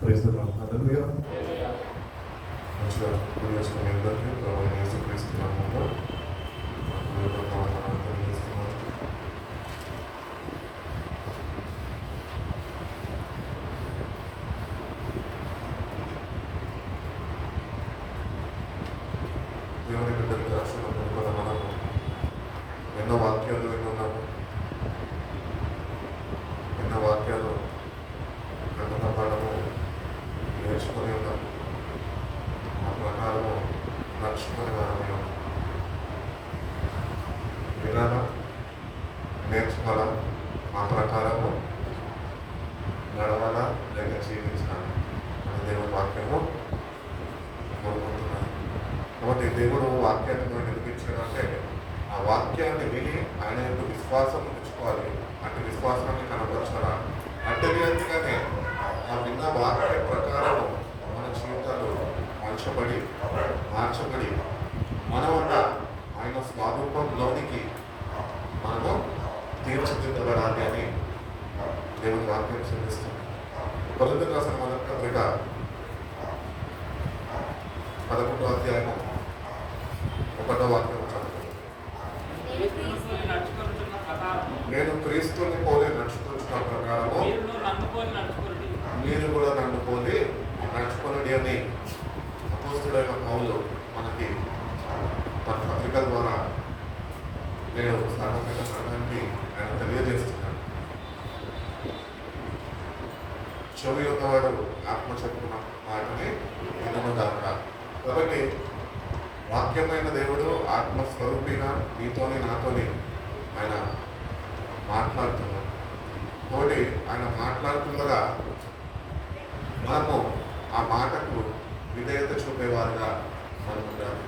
క్రైస్తవం హల్లెలూయా. మంచిగా చేసుకునే అందరికీ ప్రభు యేసుక్రీస్తు నామములో తెలియజేస్తున్నాను. దేవుని బిడ్డలకు రక్షణ పొందుకున్న మనము ఎన్నో వాక్యాలు విన్నాము. ఎన్నో వాక్యాలు గ్రంథ పాఠము నేర్చుకొని ఉన్నాము. ఆ ప్రకారము నడుచుకునే వారమే ఉన్నాం. వినాలా, నేర్చుకోవాలా, ఆ ప్రకారము నడవాలా, లేక జీవించాలి అని దేవుని వాక్యము కోరుకుంటున్నాను. కాబట్టి దేవుడు వాక్యాన్ని నిలిపించడం అంటే ఆ వాక్యాన్ని విని ఆయన యొక్క విశ్వాసం ఉంచుకోవాలి. అంటే విశ్వాసాన్ని కనపరచాలా. అంటే అందుకనే ఆ విన్న వాక్య ప్రకారం మన జీవితాలు మార్చబడి మనమంట ఆయన స్వరూపంలోనికి మనము తీర్చిదిద్దబడాలి అని దేవుని వాక్యం చూపిస్తుంది. కొరింథీయులకు రాసిన మొదటి పత్రిక 11వ అధ్యాయము 1వ వాక్యం చదువుతుంది. నేను క్రీస్తుని పోలి నడుచుకుంటున్న ప్రకారము మీరు కూడా నన్ను పోలి నడుచుకున్నది అని అపోస్తలుడైన పౌలు మనకి తన పత్రికల ద్వారా నేను సార్వత్రిక సంఘానికి ఆయన తెలియజేస్తున్నాను. చెవి ఉన్నవాడు ఆత్మ చెప్పుకున్న మాటని వినను దాకా. కాబట్టి వాక్యమైన దేవుడు ఆత్మస్వరూపిగా నీతోని నాతోని ఆయన మాట్లాడుతున్నాడు. కాబట్టి ఆయన మాట్లాడుతుండగా మనము ఆ మాటకు విధేయత చూపేవారుగా మనం ఉండాలి.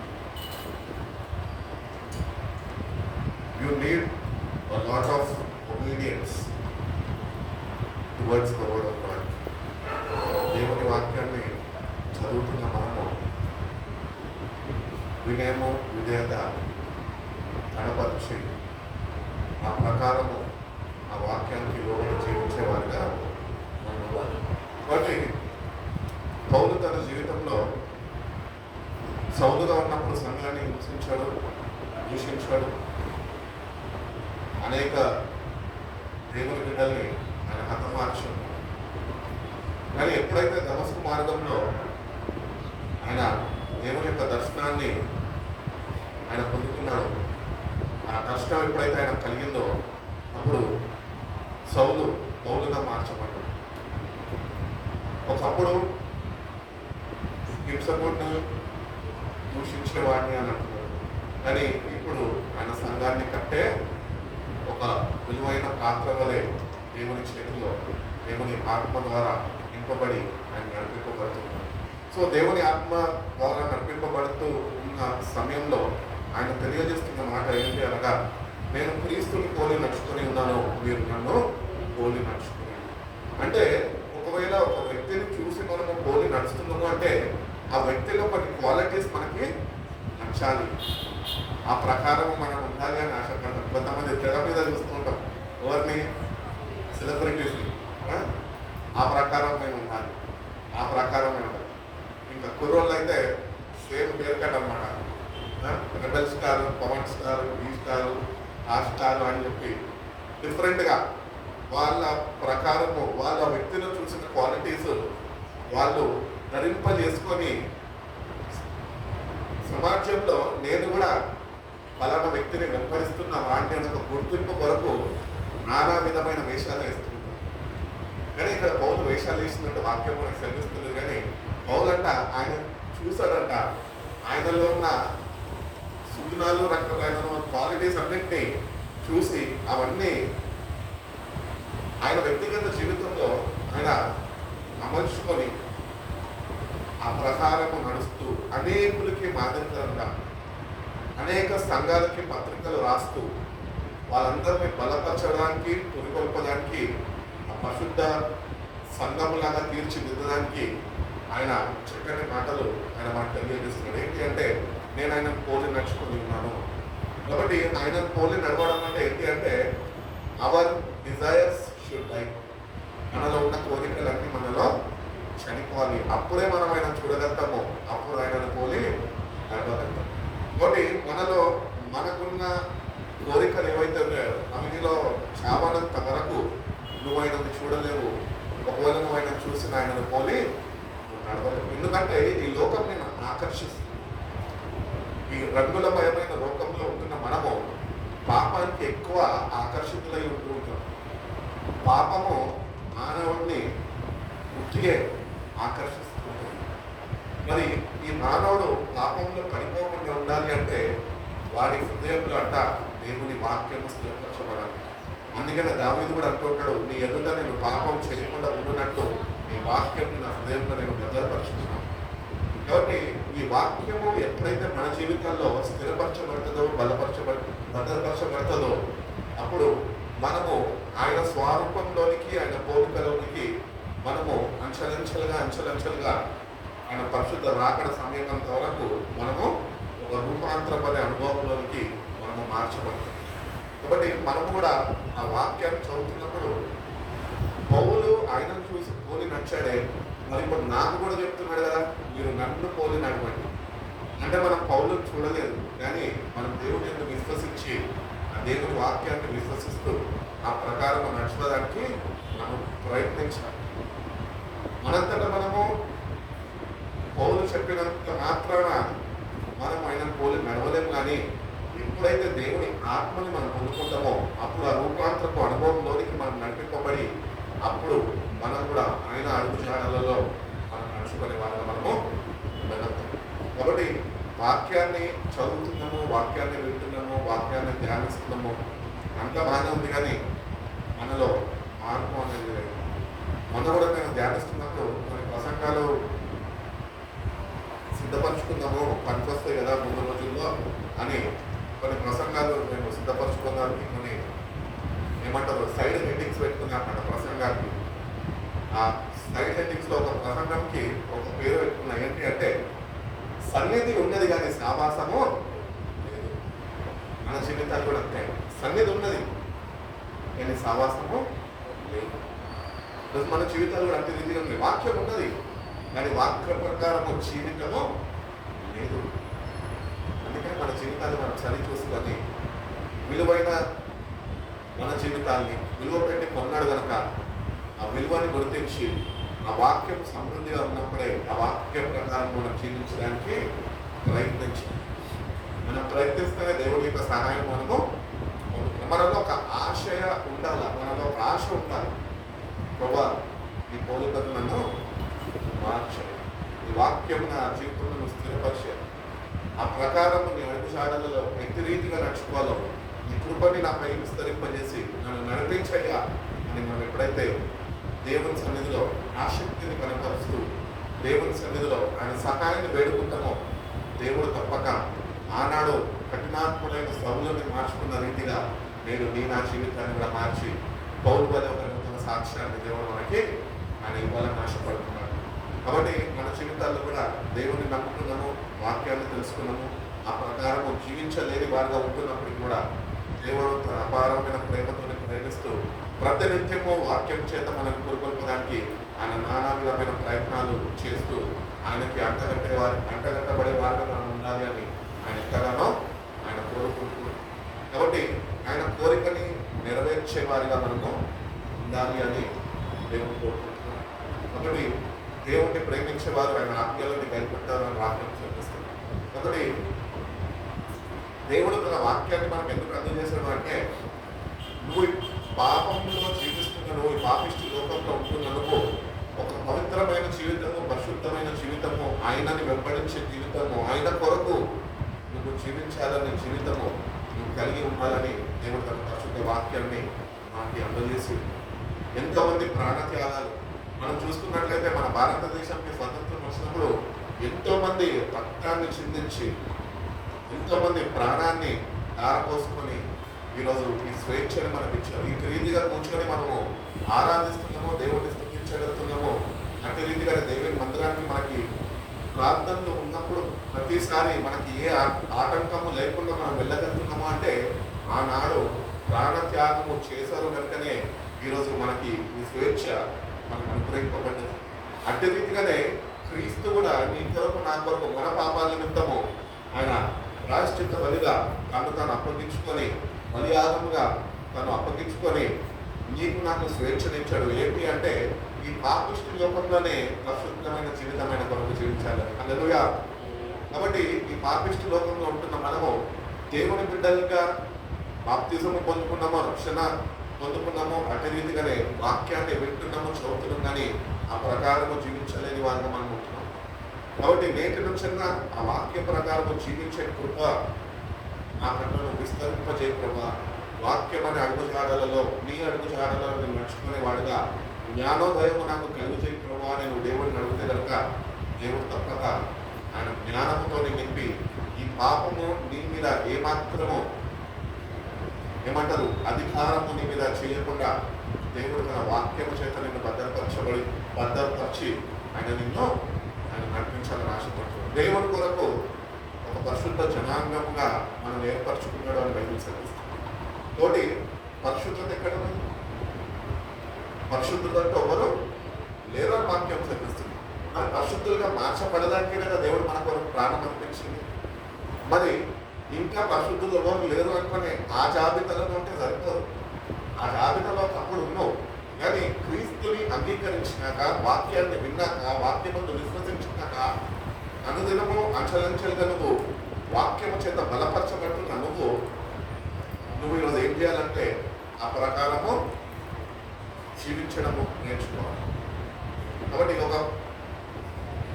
You need a lot of obedience towards the word of God. దేవుని వాక్యాన్ని చదువుతున్న మనము వినయము, విధేయత కనపరిచి ఆ ప్రకారము ఆ వాక్యానికి లోబడి జీవించేవారుగా మనం ఉండాలి. కాబట్టి పౌలు తన జీవితంలో సౌలుగా ఉన్నప్పుడు సంఘాన్ని హింసించాడు, దూషించాడు. అనేక దేవుని బిడ్డల్ని ఆయన హతమార్చాడు. కానీ ఎప్పుడైతే దమస్కు మార్గంలో ఆయన దేవుని యొక్క దర్శనాన్ని ఆయన పొందుతున్నాడు, ఆ దర్శనం ఎప్పుడైతే ఆయన కలిగిందో అప్పుడు సౌలు పౌలుగా మార్చబడ్డాడు. ఒకప్పుడు హింసకుడిని దూషించేవాడిని అని అంటున్నాడు. కానీ ఇప్పుడు ఆయన సంఘాన్ని కట్టే ఒక విలువైన పాత్ర వలె దేవుని చేతిలో దేవుని ఆత్మ ద్వారా నింపబడి ఆయన నడిపింపబడుతున్నాడు. సో దేవుని ఆత్మ ద్వారా నడిపింపబడుతూ ఉన్న సమయంలో ఆయన తెలియజేస్తున్న మాట ఏంటి అనగా, నేను క్రీస్తుని పోలి నడుచుకొని ఉన్నాను, మీరు నన్ను పోలి నడుచుకుని. అంటే ఒకవేళ ఒక వ్యక్తిని చూసి మనము పోలి నడుస్తున్నాము అంటే ఆ వ్యక్తిలో కొన్ని క్వాలిటీస్ మనకి నచ్చాలి. ఆ ప్రకారం మనం ఉండాలి అని ఆశపడతాం. కొంతమంది తెర మీద చూస్తుంటాం, ఎవరిని, సెలబ్రిటీస్ని. ఆ ప్రకారం మేము ఉండాలి, ఆ ప్రకారం మేము ఉండాలి. ఇంకా కుర్రోళ్ళు అయితే సేమ్ పేరు కట్ అనమాట. రెబెల్ స్టార్, పవన్ స్టార్, ఈ స్టార్, ఆ స్టార్ అని చెప్పి డిఫరెంట్గా వాళ్ళ ప్రకారము వాళ్ళ వ్యక్తిలో చూసిన క్వాలిటీస్ వాళ్ళు ధరింపజేసుకొని సమాజంలో నేను కూడా పలానా వ్యక్తిని వెంబడిస్తున్న వాడిని అనే ఒక గుర్తింపు కొరకు నానా విధమైన వేషాలు వేస్తున్నాను. కానీ ఇక్కడ పౌలు వేషాలు వేసినట్టు వాక్యం మనకు సెలవిస్తుంది. కానీ పౌలు అంట ఆయన చూశాడంట, ఆయనలో ఉన్న సుగుణాలు, రకరకాల క్వాలిటీస్ అన్నింటినీ చూసి అవన్నీ ఆయన వ్యక్తిగత జీవితంలో ఆయన అమర్చుకొని ఆ ప్రకారము నడుస్తూ అనేకులకి మాదిరిగా అనేక సంఘాలకి పత్రికలు రాస్తూ వాళ్ళందరినీ బలపరచడానికి, పురికొల్పడానికి, ఆ పరిశుద్ధ సంఘములాగా తీర్చిదిద్దడానికి ఆయన చక్కని మాటలు ఆయన మనకు తెలియజేస్తున్నాడు. ఏంటి అంటే, నేను ఆయన పోలి నడుచుకొని ఉన్నాను. కాబట్టి ఆయన పోలి నడవడం అంటే ఏంటి అంటే, అవర్ డిజైర్స్ షుడ్ డై. మనలో ఉన్న కోరికలన్నీ మనలో చనిపోవాలి. అప్పుడే మనం ఆయన చూడగలుగుతాము, అప్పుడు ఆయనను పోలి నడవగలుగుతాం. కాబట్టి మనలో మనకున్న కోరికలు ఏవైతే ఉన్నాయో అవిలో చావనంత వరకు నువ్వు ఆయనను చూడలేవు. ఒకవేళ నువ్వు ఆయన చూసిన ఆయనను పోలి నువ్వు నడవలేవు. ఎందుకంటే ఈ లోకం నేను ఆకర్షిస్తుంది. ఈ రంగులమయమైన లోకంలో ఉంటున్న మనము పాపానికి ఎక్కువ ఆకర్షితులై ఉంటూ ఉంటాం. పాపము మానవుడిని ఉట్టిగే ఆకర్షిస్తుంది. మరి ఈ మానవుడు పాపంలో పడిపోకుండా ఉండాలి అంటే వాడి హృదయంలో అంట దేవుని వాక్యము స్థిరపరచబడాలి. అందుకనే దావీదు కూడా అంటుంటాడు, నీ ఎదుట నేను పాపం చేయకుండా ఉండునట్టు నీ వాక్యం నా హృదయంలో నేను భద్రపరుచుకున్నాను. కాబట్టి ఈ వాక్యము ఎప్పుడైతే మన జీవితాల్లో స్థిరపరచబడుతుందో భద్రపరచబడుతుందో అప్పుడు మనము ఆయన స్వరూపంలోనికి ఆయన పోలికలోనికి మనము అంచెలంచెలుగా ఆయన పరిశుద్ధ రాకడ సమయం వరకు మనము ఒక రూపాంతరపడే అనుభవంలోనికి మనము మార్చబడతాం. కాబట్టి మనము కూడా ఆ వాక్యాన్ని చదువుతున్నప్పుడు పౌలు ఆయనను చూసి పోలి నచ్చాడే, మరి ఇప్పుడు నాకు కూడా చెప్తున్నాడు కదా మీరు నన్ను పోలి నడవండి. అంటే మనం పౌలను చూడలేదు, కానీ మనం దేవుడిని విశ్వసించి ఆ దేవుని వాక్యాన్ని విశ్వసిస్తూ ఆ ప్రకారం నడుచుకోవడానికి మనం ప్రయత్నించాలి. మనంతటా మనము పౌలు చెప్పినంత మాత్రాన మనం ఆయనను పోలి నడవలేము. కానీ ఎప్పుడైతే దేవుని ఆత్మని మనం పొందుకుంటామో అప్పుడు ఆ రూపాంతరపు అనుభవంలోనికి మనం నడిపింపబడి అప్పుడు మనం కూడా ఆయన అడుగుజాడలలో మనం నడుచుకునే వాళ్ళని మనము ఉండగలుగుతాం. కాబట్టి వాక్యాన్ని చదువుతున్నాము, వాక్యాన్ని వింటున్నాము, వాక్యాన్ని ధ్యానిస్తున్నాము, అంత బాగానే ఉంది. కానీ మనలో మార్పు అనేది లేదు. మొన్న కూడా నేను ధ్యానిస్తున్నప్పుడు కొన్ని ప్రసంగాలు సిద్ధపరచుకున్నాము, పనికొస్తాయి కదా ముందు రోజుల్లో అని కొన్ని ప్రసంగాలు మేము సిద్ధపరచుకున్నాము. కొన్ని ఏమంటారు సైడ్ హెడ్డింగ్స్ పెట్టుకున్నామన్నమాట ప్రసంగానికి. ఆ సైడ్ హెడ్డింగ్స్లో ఒక ప్రసంగంకి ఒక పేరు పెట్టుకున్నా, ఏంటి అంటే సన్నిధి ఉన్నది కానీ సావాసము లేదు. మన జీవితాలు కూడా అంతే, సన్నిధి ఉన్నది కానీ సావాసము లేదు. మన జీవితాలు కూడా అంతే రీతిగా ఉన్నాయి. వాక్యం ఉన్నది కానీ వాక్య ప్రకారము జీవితము లేదు. అందుకని మన జీవితాన్ని మనం సరి చూసుకొని విలువైన మన జీవితాన్ని విలువ పెట్టి కొన్నాడు కనుక ఆ విలువని గుర్తించి ఆ వాక్యం సమృద్ధిగా ఉన్నప్పుడే ఆ వాక్యం ప్రకారం మనం జీవించడానికి మనం ప్రయత్నిస్తేనే దేవుడి యొక్క సహాయం మనము మనలో ఒక ఆశయ ఉండాలి, మనలో ఒక ఆశ ఉండాలి. ప్రభా ఈ పోలికలను మార్చాలి, ఈ వాక్యం నా జీవితంలో స్థిరపరిచాలి, ఆ ప్రకారం నీ అడుగుజాడలలో ఎట్టి రీతిగా నడుచుకోవాలో నీ కృపని నాపై విస్తరింపజేసి నన్ను నడిపించయ్యా అని మనం ఎప్పుడైతే దేవుని సన్నిధిలో ఆసక్తిని కనపరుస్తూ దేవుని సన్నిధిలో ఆయన సహాయాన్ని వేడుకుంటామో దేవుడు తప్పక ఆనాడు కఠినాత్ములైన సౌలుని మార్చుకున్న రీతిగా నేడు నీ నా జీవితాన్ని కూడా మార్చి పౌలు వలె ఒక నూతన సాక్ష్యాన్ని దేవుడు మనకి ఆయన ఇవ్వాలని ఆశపడుతున్నాడు. కాబట్టి మన జీవితాల్లో కూడా దేవుని నమ్ముకున్నాము, వాక్యాన్ని తెలుసుకున్నాము, ఆ ప్రకారము జీవించలేని వారిగా ఉంటున్నప్పటికీ కూడా దేవుడు తన అపారమైన ప్రేమతో ప్రేమిస్తూ ప్రతినిత్యము వాక్యం చేత మనకు కోరుకోవడానికి ఆయన నానా విధమైన ప్రయత్నాలు చేస్తూ ఆయనకి అంటగట్టబడే వారిగా మనం ఉండాలి అని ఆయన ఎంతగానో ఆయన కోరుకుంటున్నాడు. కాబట్టి ఆయన కోరికని నెరవేర్చే వారిగా మనము ఉండాలి అని దేవుడు కోరుకుంటున్నాడు. కాబట్టి దేవుడిని ప్రేమించే వారు ఆయన ఆజ్ఞలని కనిపెట్టాలని వాక్యం చూపిస్తారు. కాబట్టి దేవుడు తన వాక్యాన్ని మనకు ఎందుకు అందజేశాడు అంటే నువ్వు పాపంలో జీవిస్తున్న నువ్వు ఈ పాపిష్టి లోకంలో ఉంటున్న నువ్వు ఒక పవిత్రమైన జీవితము, పరిశుద్ధమైన జీవితము, ఆయనని వెంబడించే జీవితము, ఆయన కొరకు నువ్వు జీవించాలనే జీవితము నువ్వు కలిగి ఉండాలని దేవుడు తన పరిశుద్ధ వాక్యాన్ని మనకి అందజేసి ఎంతోమంది ప్రాణత్యాగాలు మనం చూసుకున్నట్లయితే మన భారతదేశానికి స్వతంత్రం వచ్చినప్పుడు ఎంతోమంది రక్తాన్ని చిందించి ఎంతోమంది ప్రాణాన్ని ఆరపోసుకొని ఈరోజు ఈ స్వేచ్ఛని మనకి ఇచ్చారు. ఈ రీతిగా కూర్చొని మనము ఆరాధిస్తున్నామో, దేవుడిని స్థుతించగలుగుతున్నామో, అట్టి రీతిగా దేవుని మందిరానికి మనకి ప్రార్థనలు ఉన్నప్పుడు ప్రతిసారి మనకి ఏ ఆటంకము లేకుండా మనం వెళ్ళగలుగుతున్నామో అంటే ఆనాడు ప్రాణత్యాగము చేశారు కనుకనే ఈరోజు మనకి ఈ స్వేచ్ఛ మనకు అనుగ్రహింపబడ్డది. అట్టి రీతిగానే క్రీస్తు కూడా నీ కొరకు నా కొరకు మన పాపాల నిమిత్తము ఆయన ప్రాయశ్చిత్త బలిగా తాను అప్పగించుకొని బలియాగముగా తను అప్పగించుకొని నీకు నాకు స్వేచ్ఛనిచ్చాడు. ఏంటి అంటే ఈ పాపిష్టి లోకంలోనే పరిశుద్ధమైన జీవితమైన కొరకు జీవించాలి. హల్లెలూయా. కాబట్టి ఈ పాపిష్టి లోకంలో ఉంటున్న మనము దేవుని బిడ్డలుగా బాప్తిజము పొందుకున్నామో, రక్షణ పొందుకున్నామో, అటు రీతిగానే వాక్యాన్ని వింటున్నాము, చదువుతున్నాం, కానీ ఆ ప్రకారము జీవించలేని వారిగా మనం ఉంటున్నాం. కాబట్టి నేటి నుంచి ఆ వాక్య ప్రకారము జీవించే కృప నా కళ్ళను విస్తరింపజే ప్రభా. వాక్యం అనే అడుగుజాడలలో నీ అడుగుజాడలలో నేను నడుచుకునే వాడుగా జ్ఞానోదయము నాకు కలుగుచే ప్రభా. నేను దేవుడిని అడిగితే కనుక దేవుడు తప్పక ఆయన జ్ఞానముతో నింపి ఈ పాపము నీ మీద ఏమాత్రము ఏమంటారు అధికారము నీ మీద చేయకుండా దేవుడు తన వాక్యము చేత నిన్ను భద్రపరిచి ఆయన నిన్ను ఆయన నడిపించాలని ఆశపడుతున్నాడు. దేవుని కొరకు ఒక పరిశుద్ధ జనాంగముగా మనం ఏర్పరచుకున్నాడు అని బైబిల్ సెలవిస్తుంది. తోటి పరిశుద్ధత ఎక్కడ ఉంది? పరిశుద్ధత అంటే ఎవరు లేరో వాక్యం సెలవిస్తుంది. మరి పరిశుద్ధులుగా మార్చబడడానికే కదా దేవుడు మన కొరకు ప్రాణం అనిపించింది. మరి ఇంకా పరిశుద్ధులు ఎవరు లేరు అనుకునే ఆ జాబితాలో ఉంటే సరిపోదు. ఆ జాబితాలో అప్పుడు ఉన్నావు, కానీ క్రీస్తుని అంగీకరించినాక, వాక్యాన్ని విన్నాక, వాక్యమును విశ్వసించినాక, అనుదినము అంచలంచెలుగా నువ్వు వాక్యము చేత బలపరచబడుతున్న నువ్వు ఈరోజు ఏం చేయాలంటే ఆ ప్రకారము జీవించడము నేర్చుకోవాలి. కాబట్టి ఒక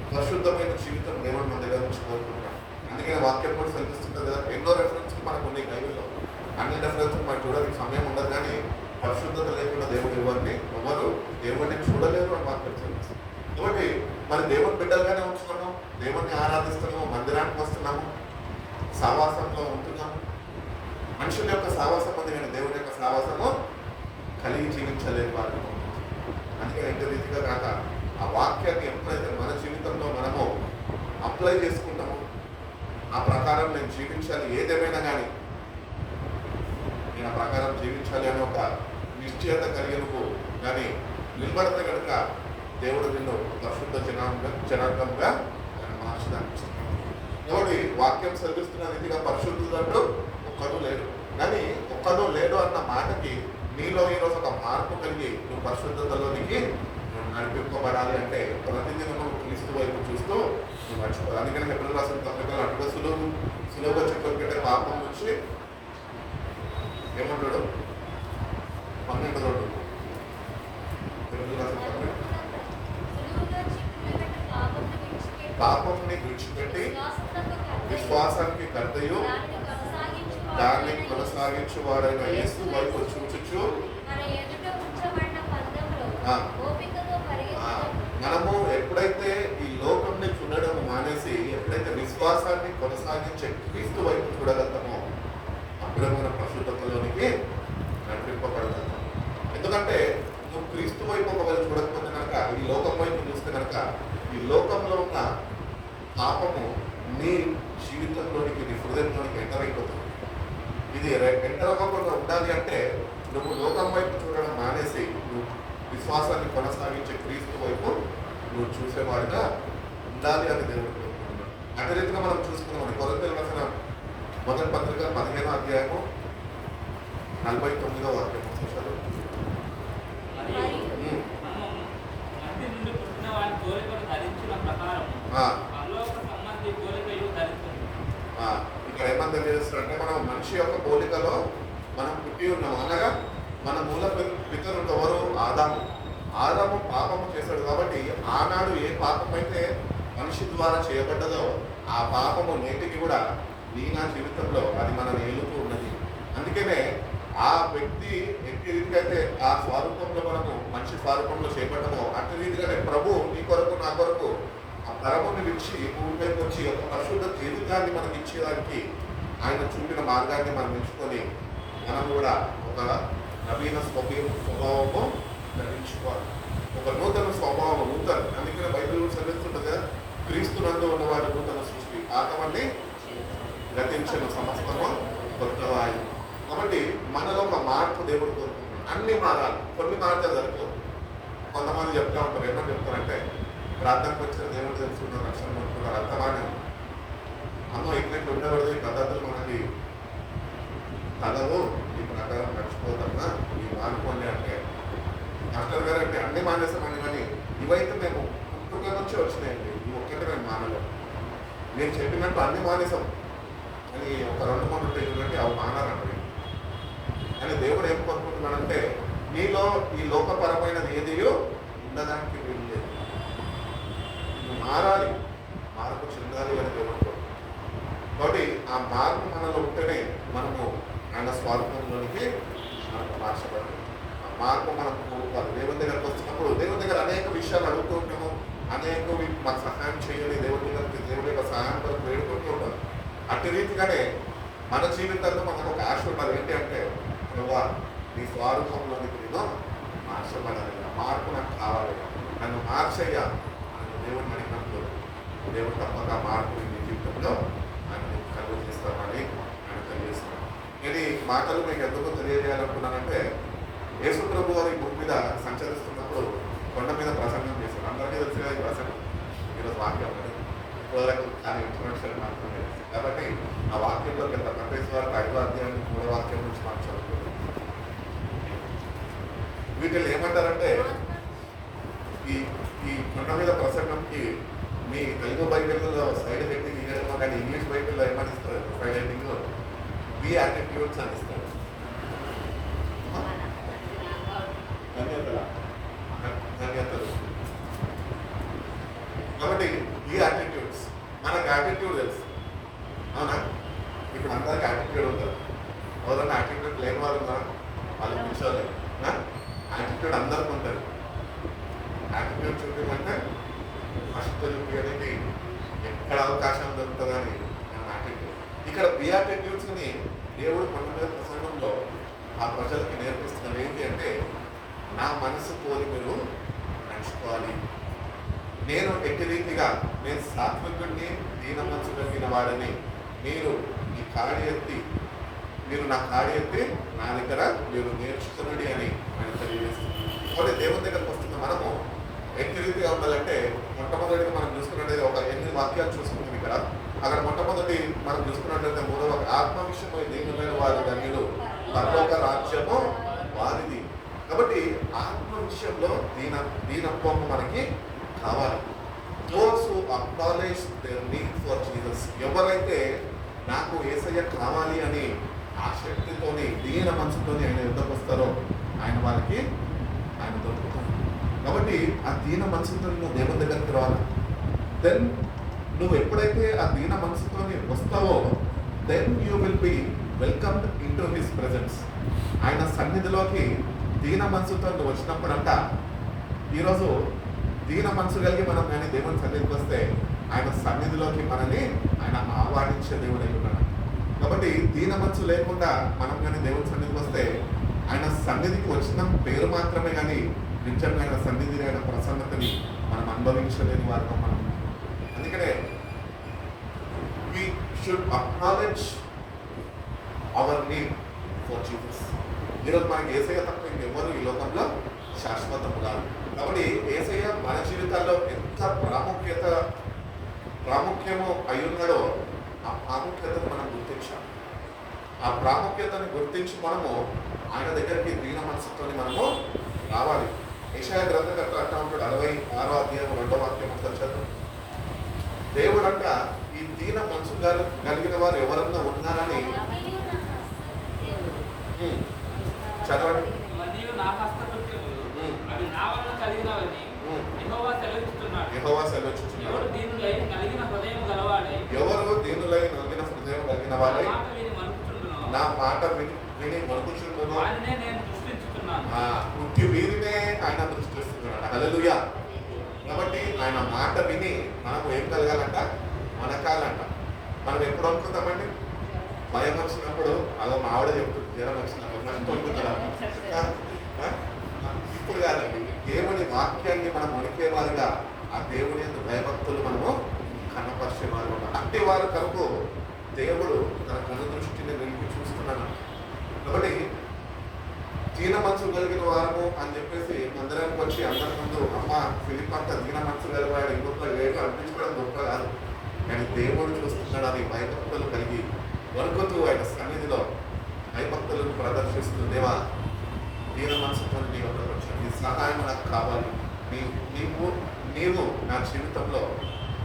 పరిశుద్ధమైన జీవితం దేవుడు మన దగ్గర నుంచి కోరుకుంటున్నాం. అందుకని వాక్యం కూడా సెలవిస్తుంటుంది కదా. ఎన్నో రెఫరెన్స్లు మనకు ఉన్నాయి బైబిల్లో. అన్ని రెఫరెన్స్లు మనకు చూడడానికి సమయం ఉండదు, కానీ పరిశుద్ధత లేకుండా దేవుడు ఎవరు దేవుడిని చూడలేరు అని వాక్యం సెలవిస్తుంది. కాబట్టి మరి దేవుని బిడ్డలుగానే ఉంచుతున్నాము, దేవుడిని ఆరాధిస్తున్నాము, మందిరానికి వస్తున్నాము, సావాసంలో ఉంటున్నాము. మనుషుల యొక్క సావాసం ఉంది, కానీ దేవుడి యొక్క సావాసము కలిగి జీవించలేని వారు. అందుకని ఇంత రీతిగా కాక ఆ వాక్యాన్ని ఎప్పుడైతే మన జీవితంలో మనము అప్లై చేసుకుంటామో ఆ ప్రకారం నేను జీవించాలి, ఏదేమైనా కానీ నేను ఆ ప్రకారం జీవించాలి అనే ఒక నిశ్చయత కలిగినకు కానీ నిలబడితే కనుక దేవుడు నిన్ను పరిశుద్ధ జనాంగంగా మార్చడానికి. కాబట్టి వాక్యం సెలవిస్తున్న రీతిగా పరిశుద్ధుడు ఒక్కడు లేడు, కానీ ఒక్కడు లేడు అన్న మాటకి నీలో ఈరోజు ఒక మార్పు కలిగి నువ్వు పరిశుద్ధతలోనికి నడిపింపబడాలి అంటే ప్రతిదినం నువ్వు క్రీస్తు వైపు చూస్తూ నువ్వు నడుచుకోవాలి. అందుకని హెబ్రీయులకు రాసిన పత్రికలు అటుగా సులువుగా చెప్పే పాపం నుంచి ఏమంటాడు 12 హెబ్రీయులకు రాసిన పత్రిక పాపంని విడిచిపెట్టి విశ్వాసానికి కర్తయు దాన్ని కొనసాగించు వాడైన యేసు వైపు చూచుచు మనము ఎప్పుడైతే ఈ లోకంని చూడడం మానేసి ఎప్పుడైతే విశ్వాసాన్ని కొనసాగించే క్రీస్తు వైపు చూడగలుగుతామో అప్పుడే మన పరిశుద్ధతలోనికి నడిపింపబడతాం. ఎందుకంటే నువ్వు క్రీస్తు వైపు ఒకవేళ చూడకపోతే కనుక ఈ లోకం వైపు చూస్తే కనుక ఈ లోకంలో ఉన్న పాపము నీ జీవితంలోనికి నీ హృదయంలోనికి ఎంటర్ అయిపోతుంది. ఇది ఎంటర్ అవ్వకుండా ఉండాలి అంటే నువ్వు లోకం వైపు చూడడం మానేసి నువ్వు విశ్వాసాన్ని కొనసాగించే క్రీస్తు వైపు నువ్వు చూసేవాడిగా ఉండాలి అని దేవుడు కోరుకుంటున్నాడు. అదే రీతిగా మనం చూసుకున్నాం. కొరింథీయులకు రాసిన మొదటి పత్రిక 15వ అధ్యాయము 49వ వాక్యం. ఇక్కడ ఏమని తెలియజేస్తారంటే మనం మనిషి యొక్క పోలికలో మనం పుట్టి ఉన్నాము. అనగా మన మూల పితరుడు ఎవరు? ఆదాము పాపము చేశాడు. కాబట్టి ఆనాడు ఏ పాపం అయితే మనిషి ద్వారా చేయబడ్డదో ఆ పాపము నేటికి కూడా నా జీవితంలో అది మనం ఏలుతూ ఉన్నది. అందుకనే ఆ వ్యక్తి ఎట్టి రీతిగా అయితే ఆ స్వరూపంలో మనము మనిషి స్వరూపంలో చేపట్టమో అట్టి రీతిగానే ప్రభు నీ కొరకు నా కొరకు ఆ పరముని విడిచి భూమిపైకి వచ్చి ఒక పరిశుద్ధ జీవితాన్ని మనకి ఇచ్చేదానికి ఆయన చూపిన మార్గాన్ని మనం ఎంచుకొని మనం కూడా ఒక నవీన స్వభావము ధరించుకోవాలి. ఒక నూతన స్వభావం అందుకనే బైబిల్ చదివిస్తుంటుంది కదా, క్రీస్తునందు ఉన్నవాడు నూతన సృష్టి, ఆత్మని గతించిన సమస్తము కొత్తవాయి. కాబట్టి మనలో ఒక మార్పు దేవుడు కోరుకుంటున్నాడు. అన్ని మారాలి, కొన్ని మారితే జరుగుతుంది. కొంతమంది చెప్తా ఉంటారు, ఏమని చెప్తారంటే ప్రార్థనకు వచ్చిన దేవుడు తెలుసుకున్న రక్షణ పొందుతున్నారు, అంతమానే అమ్మో ఇట్లా ఉండకూడదు, ఈ పద్ధతులు మనకి తగవు, ఈ ప్రకారం నడిచిపోతామా, ఈ మానుకోండి అంటే మాస్టర్ గారు అంటే అన్ని మానేసామని, కానీ ఇవైతే మేము పుట్టుక నుంచి వచ్చినాయండి, ఇవి ఒక్కటే మేము మానలేము, నేను చెప్పినట్టు అన్ని మానేసాం అని ఒక 2-3 ఉంటాయి చూడండి, అవి మానాలండి. కానీ దేవుడు ఏం కోరుకుంటున్నాడంటే నీలో ఈ లోకపరమైనది ఏదియో ఉండడానికి వీలు లేదు, నువ్వు మారాలి, మార్పు చెందాలి అని దేవుడు కోరుకుంటున్నాడు. కాబట్టి ఆ మార్పు మనలో ఉంటేనే మనము ఆయన స్వార్థంలోనికి మనకు మార్చబడాలి. ఆ మార్పు మనం కోరుకోవాలి. దేవుని దగ్గరకు వస్తున్నప్పుడు దేవుని దగ్గర అనేక విషయాలు అడుగుతూ ఉంటాము, అనేక మాకు సహాయం చేయాలి, దేవుడి యొక్క సహాయం కొరకు వేడుకుంటూ ఉంటాం. అట్టి రీతిగానే మన జీవితంలో మనకు ఒక ఆశ ఉండాలి. ఏంటి అంటే ప్రభా నీ స్వరూపంలోనికి నేను మార్చబడాలి, మార్పు నాకు కావాలి, నన్ను మార్చయ్యా నన్ను దేవుడిని అడిగినప్పుడు దేవుడు తప్పక మార్పు నీ జీవితంలో ఆయన కలుగు చేస్తామని ఆయన తెలియజేస్తున్నాను. ఇది మాటలు మీకు ఎందుకు తెలియజేయాలనుకున్నానంటే యేసు ప్రభు వారి భూమి మీద సంచరిస్తున్నప్పుడు కొండ మీద ప్రసంగం చేశారు. అందరికీ తెలిసిన ఈ ప్రసంగం ఈరోజు వాక్యం ఇప్పటివరకు చాలా ఇన్ఫర్మేషన్ మాత్రమే. కాబట్టి ఆ వాక్యంలోకి వెళ్తాం. మత్తయి వారికి 5వ అధ్యాయం 3వ వాక్యం నుంచి మనం చదువుకుంటాం. వీటిని ఏమంటారంటే ఈ ఈ కొండ మీద ప్రసంగంకి మీ తెలుగు బైబిల్లో సైడ్ హెడ్డింగ్ ఇవ్వడమో, కానీ ఇంగ్లీష్ బైబిల్లో ఏమని ఇస్తారు సైడ్ హెడ్డింగ్ బి యాటిట్యూడ్స్ అని ఇస్తారు. ధన్యతలు. కాబట్టి ఈ యాటిట్యూడ్స్ మనకు యాటిట్యూడ్ తెలుసు, అవునా? ఇప్పుడు అందరికి యాటిట్యూడ్ ఉంటుంది. ఎవరైనా యాటిట్యూడ్ లేని వాళ్ళు ఉన్నారా? వాళ్ళు కూర్చోలేదు. యాటిట్యూడ్ అందరికి ఉంటుంది. యాటిట్యూడ్ చూపించమంటే ఫస్ట్ చూపించడానికి ఎక్కడ అవకాశం దొరుకుతుందని యాటిట్యూడ్. ఇక్కడ బి యాటిట్యూడ్స్ని దేవుడు కొండ మీద ప్రసంగంలో ఆ ప్రజలకి నేర్పిస్తున్నారు. ఏంటి అంటే నా మనసు కోరి మీరు నడుచుకోవాలి, నేను ఎట్టి రీతిగా నేను సాత్వికుడిని, దీన మనసు కలిగిన వాడిని, మీరు మీ కాడి ఎత్తి మీరు నా కాడి ఎత్తి నా దగ్గర మీరు నేర్చుకున్నది అని ఆయన తెలియజేస్తుంది. కాబట్టి దేవుని దగ్గరకు వస్తున్న మనము ఎట్టి రీతిగా ఉండాలంటే మొట్టమొదటిగా మనం చూసుకున్నట్లయితే ఒక 8 వాక్యాలు చూసుకుంటుంది ఇక్కడ. అక్కడ మొట్టమొదటి మనం చూసుకున్నట్లయితే 3వ ఆత్మ విషయమై దీనులైన వారి ధన్యులు, పరలోక రాజ్యము వారిది. కాబట్టి ఆత్మ విషయంలో దీనత్వం మనకి కావాలి. Those who acknowledge their need for Jesus, ఎవరైతే నాకు యేసయ్య కావాలి అని ఆ శక్తితోని దీన మనసుతోని ఆయన యుద్ధకు వస్తారో ఆయన వాళ్ళకి ఆయన దొరుకుతాడు. కాబట్టి ఆ దీన మనసుతో నువ్వు దేవుని దగ్గరికి రావాలి. దెన్ నువ్వు ఎప్పుడైతే ఆ దీన మనసుతోని వస్తావో then you will be welcomed into his presence. ఆయన సన్నిధిలోకి దీన మనసుతో నువ్వు వచ్చినప్పుడంట, ఈరోజు దీన మనసు కలిగి మనం కానీ దేవుని సన్నిధికి వస్తే ఆయన సన్నిధిలోకి మనని ఆయన ఆహ్వానించే దేవుడై ఉన్నాడు. కాబట్టి దీన మనసు లేకుండా మనం కానీ దేవుని సన్నిధికి వస్తే ఆయన సన్నిధికి వచ్చిన పేరు మాత్రమే, కానీ నిజంగా ఆయన సన్నిధి అయిన ప్రసన్నతని మనం అనుభవించలేని వారితో మనం. అందుకనే we should acknowledge our need for Jesus. ఈరోజు మనకి యేసయ్య తప్ప ఇంకెవ్వరు ఈ లోకంలో శాశ్వతము కాదు. కాబట్టి యేసయ్య మన జీవితాల్లో ఎంత ప్రాముఖ్యము అయి ఉన్నాడో ఆ ప్రాముఖ్యతను మనం గుర్తించాలి. ఆ ప్రాముఖ్యతను గుర్తించి మనము ఆయన దగ్గరికి దీన మనసుతో మనము రావాలి. యెషయా గ్రంథకర్త అంటా ఉంటాడు 66వ అధ్యాయం 2వ వాక్యం ఒకసారి చదువు. దేవుడంట ఈ దీన మనసు కలిగిన వారు ఎవరన్నా ఉన్నారని చదవండి. యెహోవా సెలవిచ్చుచున్నాడు, ఎవరు దీనులై నలిగిన హృదయం కలిగిన వారై నా మాట విని మనుకుచుండును, మృత్యు వీరినే ఆయన దృష్టిస్తున్నాడు. హల్లెలూయా. కాబట్టి ఆయన మాట విని మనకు ఏం కలగాలంట? మనకాలంట. మనం ఎప్పుడు అనుకుంటామండి? భయం వచ్చినప్పుడు అదో మా ఆవిడ చెప్తుంది, జ్వరం వచ్చినప్పుడు అనుకుంటున్నా. ఇప్పుడు కాదండి, దేవుని వాక్యాన్ని మనం వణికేవారుగా ఆ దేవుని యొక్క భయభక్తులు మనము కనపరిచేవారు ఉన్నాం. అట్టి వారి కొరకు దేవుడు తన కను దృష్టిని నిలిపి చూస్తున్నాను. కాబట్టి దీన మనసు కలిగిన వారము అని చెప్పేసి మందిరానికి వచ్చి అందరి ముందు అమ్మ ఫిలిప్ అంత దీన మనసు గలవాడు ఇంకొక వేడు అనిపించుకోవడం గొప్ప కాదు. కానీ దేవుడు చూస్తున్నాడు అని భయభక్తులు కలిగి వణుకుతూ ఆయన సన్నిధిలో భయభక్తులను ప్రదర్శిస్తూ, దేవా దీన మనసుతో నీ వద్దకు వచ్చాను, నీ సహాయం నాకు కావాలి, నీవు నా జీవితంలో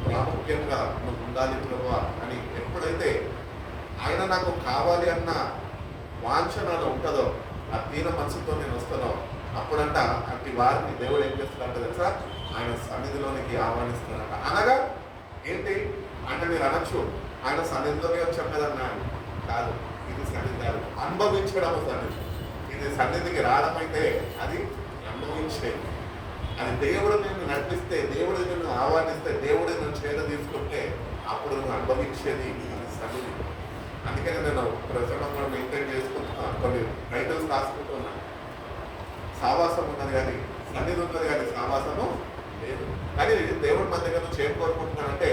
ప్రాముఖ్యంగా నువ్వు ఉండాలి ప్రభువా అని ఎప్పుడైతే ఆయన నాకు కావాలి అన్న వాంఛనలో ఉంటుందో, ఆ దీన మనసుతో నేను వస్తానో, అప్పుడంట అట్టి వారిని దేవుడు ఏం చేస్తున్నాడంట తెలుసా, ఆయన సన్నిధిలోనికి ఆహ్వానిస్తున్నాడంట. అనగా ఏంటి అంటే మీరు అనొచ్చు, ఆయన సన్నిధిలోనే వచ్చాం కదన్నా. కాదు, ఇది సన్నిధి కాదు, అనుభవించడం సన్నిధి. ఇది సన్నిధికి రావడం అయితే అది అనుభవించేది. అది దేవుడు నిన్ను నడిపిస్తే, దేవుడు నిన్ను ఆహ్వానిస్తే, దేవుడు నిన్ను చేత తీసుకుంటే అప్పుడు నువ్వు అనుభవించేది సన్నిధి. అందుకని నేను ప్రసంగం కూడా మెయింటైన్ చేసుకుంటున్నాను, కొన్ని టైటిల్స్ రాసుకుంటున్నాను. సావాసం ఉన్నది కానీ సన్నిధి ఉన్నది కానీ సావాసము లేదు. కానీ దేవుడు మన దగ్గర నుంచి ఏం కోరుకుంటున్నానంటే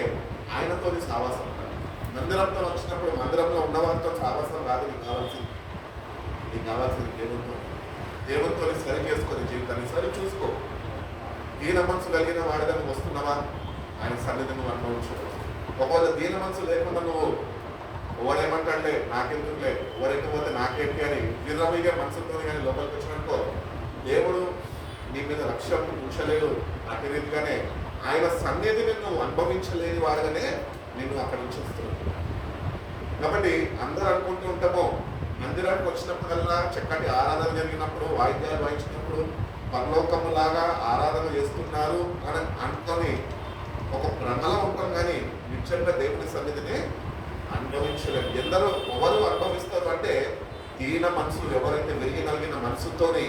ఆయనతో సావాసం ఉండాలి. మందిరంతో వచ్చినప్పుడు మందిరంలో ఉన్నవారితో సావాసం కాదు నీకు కావాల్సింది. నీకు కావాల్సింది దేవుడితో సరి చేసుకొని జీవితాన్ని సరి చూసుకో. దీన మనసు కలిగిన వాడిగా నువ్వు వస్తున్నావా, ఆయన సన్నిధి నువ్వు అనుభవించవచ్చు. ఒకవేళ దీన మనసు లేకుండా నువ్వు ఎవడేమంటాడులే నాకెందుకులే, ఎవరెక్కిపోతే నాకేంటి అని విరమిగా మనసుతో కానీ లోపలికి వచ్చిననుకో, దేవుడు నీ మీద లక్ష్యం ఉంచలేడు. అటు రీతిగానే ఆయన సన్నిధిని నువ్వు అనుభవించలేని వాడుగానే నిన్ను అక్కడి నుంచి వస్తున్నాడు. కాబట్టి అందరూ అనుకుంటూ ఉంటామో మందిరానికి వచ్చినప్పుడల్లా చక్కటి ఆరాధన జరిగినప్పుడు, వాయిద్యాలు వాయించినప్పుడు పరలోకములాగా ఆరాధన చేస్తున్నారు అని అనుకొని ఒక భ్రమలో ఉంటాం. కానీ నిజంగా దేవుని సన్నిధిని అనుభవించలేము. ఎవరు అనుభవిస్తారు అంటే దీన మనసులు, ఎవరైతే విరిగినలిగిన మనసుతోని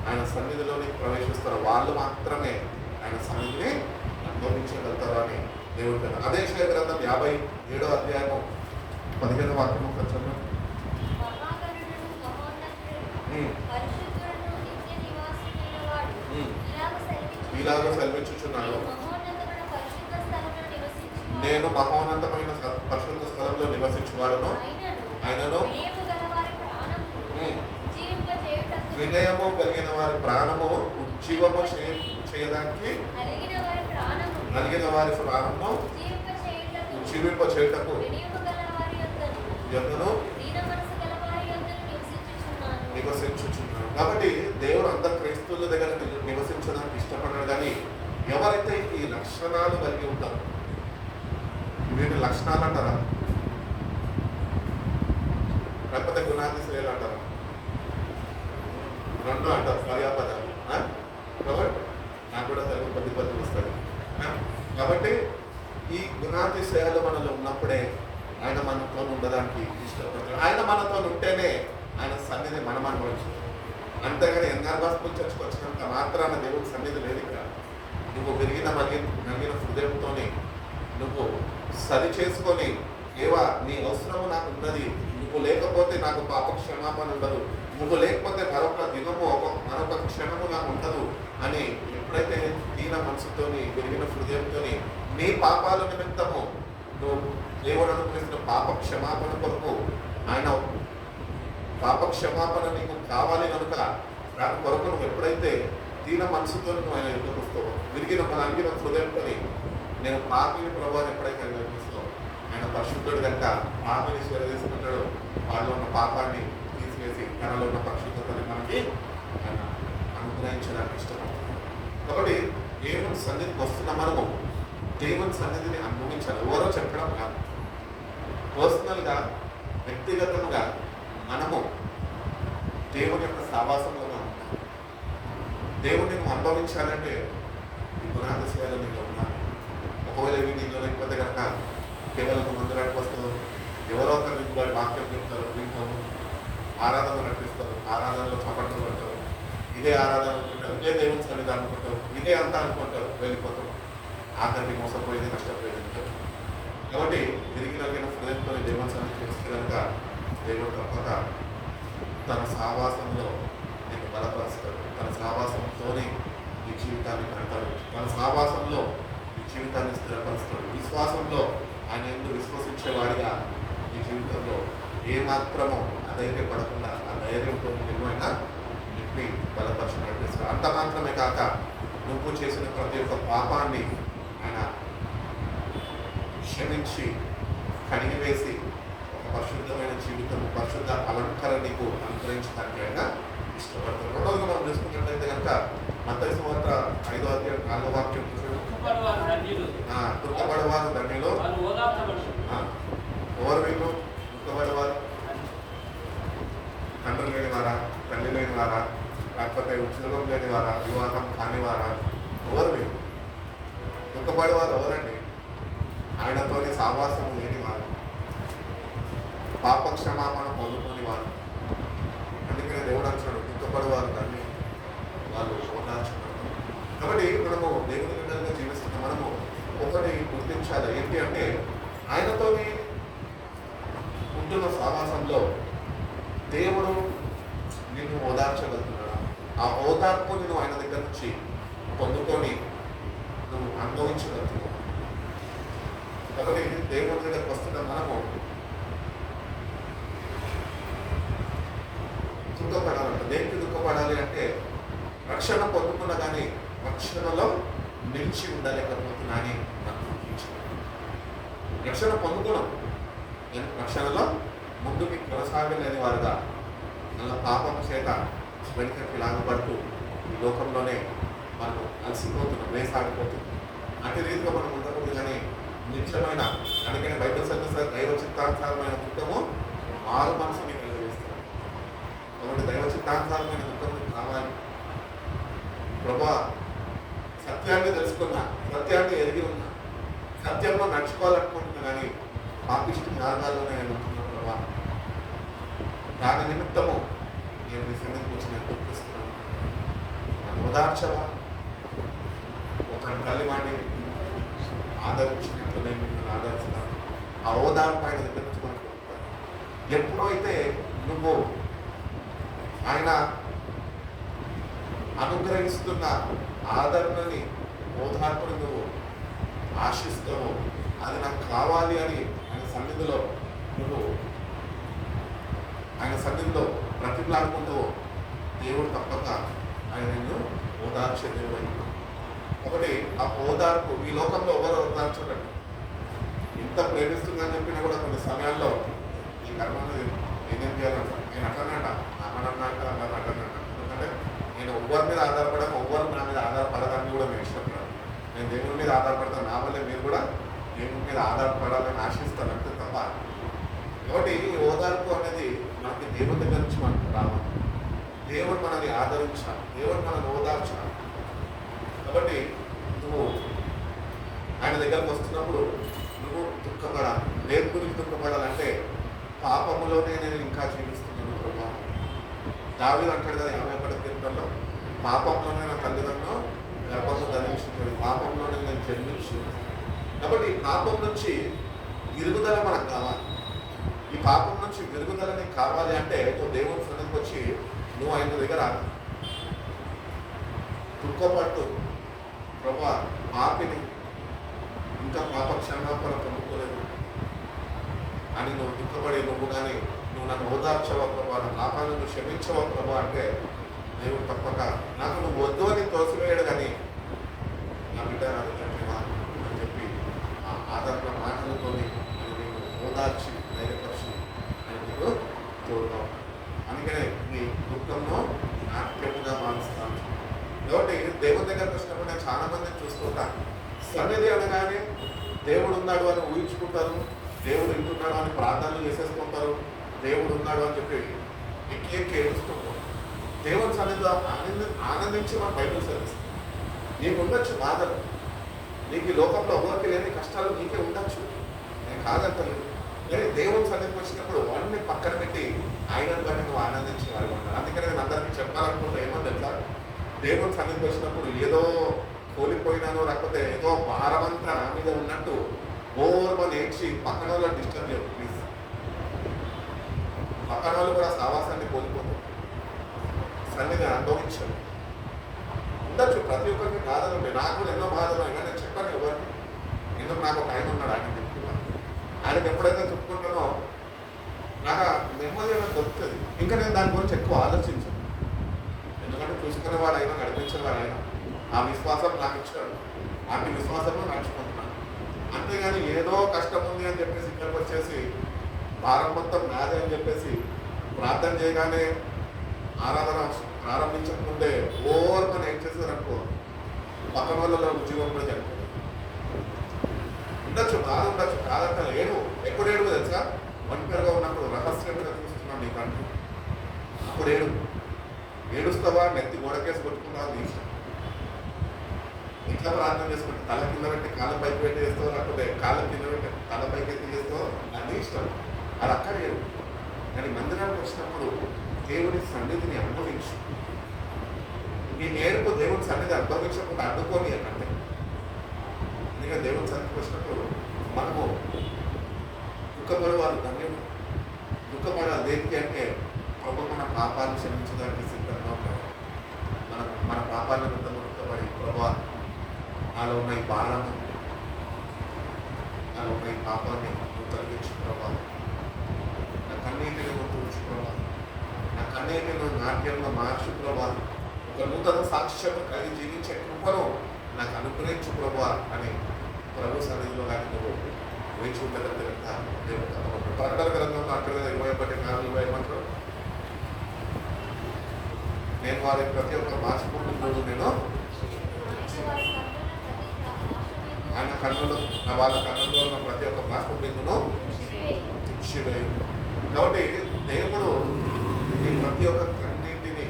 ఆయన సన్నిధిలోని ప్రవేశిస్తారో వాళ్ళు మాత్రమే ఆయన సన్నిధిని అనుభవించగలుగుతారు అని దేవుడు కదా. అదే యెషయా గ్రంథం 57వ అధ్యాయము 15వ వాక్యము కొంచెం ఇలాగ సెలవిచ్చుచున్నాడు, నేను మహోన్నతమైన పరిశుద్ధ స్థలంలో నివసించువాడును, ఆయనను వినయము కలిగిన వారి ప్రాణము ఉజ్జీవము చేయడానికి, నలిగిన వారి ప్రాణము ఉజ్జీవింప చేయుటకు యొక్కను నివసించుచున్నాడు. కాబట్టి దేవుడు అందరు క్రైస్తవుల దగ్గర నివసించడానికి ఇష్టపడ్డాడు. కానీ ఎవరైతే ఈ లక్షణాలు కలిగి ఉంటారో, వీటి లక్షణాలు అంటారా లేకపోతే గుణాతిశయాలు అంటారా? రెండు అంటారు, పర్యాపదాలు. కాబట్టి నాకు కూడా తెలుగు పద్ధతి వస్తుంది. కాబట్టి ఈ గుణాతిశయాలు మనలో ఉన్నప్పుడే ఆయన మనతో ఉండడానికి ఇష్టపడతాడు. ఆయన మనతో ఉంటేనే ఆయన సన్నిధి మనం అనుభవించాలి. అంతేగాని ఎన్ఆర్బాస్పుల్ చర్చకు వచ్చినంత మాత్రాన దేవుడి సన్నిధి లేదు. ఇక్కడ నువ్వు నలిగిన హృదయంతో నువ్వు సరి చేసుకొని, ఏవా నీ అవసరము నాకు ఉన్నది, నువ్వు లేకపోతే నాకు పాప క్షమాపణ ఉండదు, నువ్వు లేకపోతే మరొక దినము మరొక క్షణము నాకు ఉండదు అని ఎప్పుడైతే దీన మనసుతోని విరిగిన హృదయంతో నీ పాపాల నిమిత్తము నువ్వు దేవుడు అనుగ్రహించిన పాప క్షమాపణ కొరకు, ఆయన పాప క్షమాపణ నీకు కావాలి కనుక దాని కొరకు నువ్వు ఎప్పుడైతే దీన మనసుతో నువ్వు ఆయన ఎదురు వస్తావో, నలిగిన హృదయంతో నేను పాపిని ప్రభావం ఎప్పుడైతే నిర్మిస్తావు, ఆయన పరిశుద్ధుడు కనుక పాపిని తీసుకుంటాడు, వాళ్ళు ఉన్న పాపాన్ని తీసివేసి తనలో ఉన్న పరిశుద్ధతని మనకి ఆయన అనుగ్రహించడానికి ఇష్టపడతాడు. కాబట్టి దేవుని సన్నిధికి వస్తున్న మనము దేవుని సన్నిధిని అనుభవించాలి. ఎవరో చెప్పడం కాదు, పర్సనల్గా వ్యక్తిగతంగా మనము దేవుని యొక్క సావాసంలో ఉంటాం. దేవుని అనుభవించాలంటే ఈ గుణాతిశయాలు నీలో ఉండాలి. ఒకవేళ ఇవి నీలో లేకపోతే కనుక కేవలం మందిరానికి వస్తారు, ఎవరో ఒకరు నీకు వారి వాక్యం చెప్తారు, వింటారు, ఆరాధన నడిపిస్తారు, ఆరాధనలో చప్పట్లు పడతారు, ఇదే ఆరాధన అనుకుంటారు, ఇదే దేవుని సన్నిధి అనుకుంటారు, ఇదే అంతా అనుకుంటారు, వెళ్ళిపోతారు. ఆఖరికి మోసపోయేది, నష్టపోయేది ఉంటారు. కాబట్టి నలిగిన హృదయంతో దేవుని సన్నిధి చేస్తే కనుక దేవుడు తప్పక తన సావాసంలో నేను బలపరుస్తాడు. తన సావాసంతోనే ఈ జీవితాన్ని కడతాడు. తన సావాసంలో ఈ జీవితాన్ని స్థిరపరుస్తాడు. విశ్వాసంలో ఆయన ఎందుకు విశ్వసించేవాడిగా ఈ జీవితంలో ఏమాత్రమో అధైర్యపడకుండా ఆ ధైర్యంతో నిన్ను నింపి బలపరచడం. అంత మాత్రమే కాక నువ్వు చేసిన ప్రతి ఒక్క పాపాన్ని ఆయన క్షమించి కడిగివేసి ఒక పరిశుద్ధమైన జీవితం, పరిశుద్ధ అలంకరణ నీకు అనుగ్రహించడానికి ఆయన ఇష్టపడతారు. రెండవది మనం చూసుకున్నట్లయితే కనుక మత్తయి సువార్త 5వ అధ్యాయం 4వ వాక్యం దుఃఖపడవారు ధన్యులు. ఎవరు వీళ్ళు దుఃఖపడేవారు? తండ్రి లేని వారా, తల్లి లేని వారా, లేకపోతే ఉద్యోగం లేని వారా, వివాహం కాని వారా? ఎవరు వీళ్ళు? దుఃఖపడేవారు ఎవరండి? ఆయనతోని సావాసం లేని వారు, పాప క్షమాపణ పొందుకొని వారు. అందుకనే దేవుడు అంటున్నాడు దుఃఖపడేవారు దాన్ని వాళ్ళు ఓదార్చుకుంటారు. కాబట్టి మనము దేవుని బిడ్డలుగా జీవిస్తున్న మనము ఒకటి గుర్తించాలి. ఏంటి అంటే ఆయనతోని ఉంటున్న సావాసంలో దేవుడు నిన్ను ఓదార్చగలుగుతున్నాడా? ఆ ఓదార్పు నేను ఆయన దగ్గర నుంచి పొందుకొని నువ్వు అనుభవించగలుగుతున్నావు. కాబట్టి దేవుని దగ్గరకు వస్తున్న మనము దుఃఖపడాలంట. దేనికి దుఃఖపడాలి అంటే రక్షణ పొందుకున్నా కానీ రక్షణలో నిలిచి ఉండలేకపోతున్నా అని నాకు గుర్తించాను. రక్షణ పొందుకున్నాం, రక్షణలో ముందుకి కొనసాగలేని వారుగా నల్ల పాపం చేత వెనుకకి లాగబడుతూ ఈ లోకంలోనే మనం అలసిపోతున్నాం, వేసాగిపోతున్నాం. అటు రీతిగా మనం ఉండకూడదు. కానీ నిత్యమైన అందుకని బైబిల్ సర్వీస్ దైవ చిత్తానుసారమైన దుఃఖము మారు మనసుని కలిగిస్తారు. కాబట్టి దైవ చిత్తానుసారమైన దుఃఖం కావాలి. ప్రభా సత్యాన్ని తెలుసుకున్నా, సత్యాన్ని ఎరిగి ఉన్నా, సత్యంలో నడుచుకోవాలనుకుంటున్నా కానీ పాపిష్టి మార్గాల్లోనే నేను ఉంటున్నా ప్రభా. దాని నిమిత్తము నేను నీ సన్నిధికి వచ్చి నేను గుర్తిస్తున్నాను. నన్ను ఓదార్చవా? ఒక తల్లి వాడిని ఆదరించినట్లు నేను మిమ్మల్ని ఆదరిస్తున్నాను. ఆ ఓదార్పు ఆయన దగ్గర నుంచి మనకు ఎప్పుడైతే నువ్వు ఆయన అనుగ్రహిస్తున్న ఆదరణని, ఓదార్పుని నువ్వు ఆశిస్తావు, అది నాకు కావాలి అని ఆయన సన్నిధిలో నువ్వు ఆయన సన్నిధిలో బ్రతిమలాడుకుంటావు, దేవుడు తప్పక ఆయన నిన్ను ఓదార్చే దేవుడు. ఒకటి ఆ ఓదార్పు ఈ లోకంలో ఎవరు ఓదార్చడండి. ఇంత ప్రేమిస్తుందని చెప్పినా కూడా కొన్ని సమయాల్లో ఈ కర్మను నేనేం చేయాలంట, నేను అట్లనంట, అమ్మనన్నాక అట్లనంట. ఎందుకంటే నేను ఎవ్వరి మీద ఆధారపడము, ఎవ్వరు నా మీద ఆధారపడదాన్ని కూడా నేను ఇష్టపడాను. నేను దేవుని మీద ఆధారపడతాను, నా వల్లే మీరు కూడా దేవుని మీద ఆధారపడాలని ఆశిస్తాను అంతే తప్ప. కాబట్టి ఈ ఓదార్పు అనేది మనకి దేవుని దగ్గర నుంచి మనకు రావాలి. దేవుడు మనల్ని ఆదరించాలి, దేవుడు మనల్ని ఓదార్చాలి. కాబట్టి నువ్వు ఆయన దగ్గరకు వస్తున్నప్పుడు నువ్వు దుఃఖపడాలి. దేని గురించి దుఃఖపడాలంటే పాపములోనే నేను ఇంకా జీవిస్తున్నాను ప్రభా. దావీదు అంటాడు కదా 51వ కీర్తనలో, పాపంలోనే నా తల్లిదండ్రులు గర్భంలో ధరించుకున్నాడు, పాపంలోనే నేను జన్మించాను. కాబట్టి ఈ పాపం నుంచి విరుగుదల మనకు కావాలి. ఈ పాపం నుంచి విరుగుదలని కావాలి అంటే నువ్వు దేవుని సన్నిధికి వచ్చి నువ్వు ఆయన దగ్గర దుఃఖపడుతూ ప్రభా పాపిని ఇంకా పాప క్షమాపణ పొందుకోలేదు అని నువ్వు దుఃఖపడి నువ్వు కానీ నువ్వు నన్ను ఓదార్చవా ప్రభా, నా పాపాలను నువ్వు క్షమించవా ప్రభా అంటే దేవుడు తప్పక నాకు నువ్వు వద్దు అని తోసివేయడు కానీ నా బిడ్డ నా దగ్గర అని చెప్పి ఆ ఆదరణ మాటలతోని నేను ఓదార్చి ధైర్యపరిచి అని నీకు తోడుతావు. అందుకనే నీ దుఃఖంలో నాట్యముగా మారుస్తాను. కాబట్టి దేవుని దగ్గరకు వచ్చినప్పుడు నేను చాలా మందిని చూస్తుంటాను. సన్నిధి అనగానే దేవుడు ఉన్నాడు అని ఊహించుకుంటారు, దేవుడు ఇంటున్నాడు అని ప్రార్థనలు చేసేసుకుంటారు, దేవుడు ఉన్నాడు అని చెప్పి ఎక్కి ఏడుస్తుంటారు. దేవుని సన్నిధిలో ఆనందించి మన బైబిల్ చదివిస్తాం. నీకు ఉండొచ్చు బాధలు, నీకు ఈ లోకంలో ఎవరికి లేని కష్టాలు నీకే ఉండొచ్చు, నేను కాదంటలేదు. కానీ దేవుని సన్నిధికి వచ్చినప్పుడు వాడిని పక్కన పెట్టి ఆయనను బట్టి నువ్వు ఆనందించేవారు ఉంటారు. అందుకని నేను అందరికీ చెప్పాలనుకుంటే ఏమో తెలుసా, దేవుని సన్నిధికి వచ్చినప్పుడు ఏదో కోల్పోయినానో లేకపోతే ఏదో భారమంతా నా మీద ఉన్నట్టు ఓర్మని ఏడ్చి పక్కన వాళ్ళు డిస్టర్బ్ చేయరు ప్లీజ్. పక్కన వాళ్ళు కూడా సావాసాన్ని కోల్పోతారు, సన్నిధి అనుభవించారు. ఉండొచ్చు ప్రతి ఒక్కరికి బాధలు ఉంటాయి. నాకు కూడా ఎన్నో బాధలు అయినా నేను చెప్పాను ఎవరికి. ఎందుకు నాకు ఒక ఆయన ఉన్నాడు, ఆయన చెప్తున్నాను. ఆయనకు ఎప్పుడైతే చెప్పుకుంటానో నాకు నెమ్మది ఏమైనా దొరుకుతుంది. ఇంకా నేను దాని గురించి ఎక్కువ ఆలోచించాను. ఎందుకంటే చూసుకునే వాడు అయినా నడిపించే వాడు అయినా ఆ విశ్వాసం నాకు ఇచ్చాడు. అటు విశ్వాసంలో నడుచుకుంటున్నాను. అంతేగాని ఏదో కష్టం ఉంది అని చెప్పేసి ఇక్కడికి వచ్చేసి భారం మొత్తం నాదే అని చెప్పేసి ప్రార్థన చేయగానే ఆరాధన ప్రారంభించకముందే ఓవర్మని ఏం చేశారనుకో పక్కన వాళ్ళలో ఉద్యోగం కూడా జరుగుతుంది. ఉండొచ్చు, బాధ ఉండొచ్చు, కాదంటే ఏడు ఎప్పుడు ఏడు తెలుసా? ఒంటరిగా ఉన్నప్పుడు రహస్యంగా చూస్తున్నాను నీ కంటి. అప్పుడు ఏడుస్తావా, నెత్తి గోడకేసి కొట్టుకున్నావా నీ ఇష్టం. ఇట్లా ప్రార్థన చేసుకుంటే తల కింద పెట్టి కాళ్ళ పైకి పెట్టి చేస్తావు, లేకపోతే కాళ్ళ కింద పెట్టి తల పైకి ఎత్తి చేస్తావు, అది ఇష్టం. అది అక్కడ ఏడు. కానీ మందిరానికి వచ్చినప్పుడు దేవుని సన్నిధిని అనుభవించు. నీ నేర్పు దేవుని సన్నిధి అనుభవించకుండా అడ్డుకోని అంటే. ఎందుకంటే దేవుని సన్నిధికి వచ్చినప్పుడు మనము దుఃఖపడే వాళ్ళు ధన్యం. దుఃఖపడాలి దేనికి అంటే ప్రభు మన పాపాలను క్షమించడానికి సిద్ధంగా ఉంటారు. మన పాపాలను దుఃఖపడి ప్రభు నాలో ఉన్న ఈ భారాన్ని, నాలో ఉన్న ఈ పాపాన్ని నువ్వు తొలగించు ప్రభావం. నా కన్నీటిని నువ్వు తుడుచు ప్రభావం. నా కన్నీటిని నాట్యంలో మార్చు ప్రభావం. ఒక నూతన సాక్ష్యం కలిగి జీవించే కృపను నాకు అనుగ్రహించు ప్రభా అని ప్రభు సన్నిధిలో కానీ నువ్వు వేచి ఉండగలిగితే దేవుడు ప్రకటన గ్రంథంలో అక్కడ 21:4-20 నేను వారి ప్రతి ఒక్క మార్చుకుంటున్నాను. నేను ఆయన కన్నులు వాళ్ళ కన్నుల్లో ఉన్న ప్రతి ఒక్క మార్పు బిందును తీసివేయు. కాబట్టి దేవుడు ఈ ప్రతి ఒక్క కన్నింటిని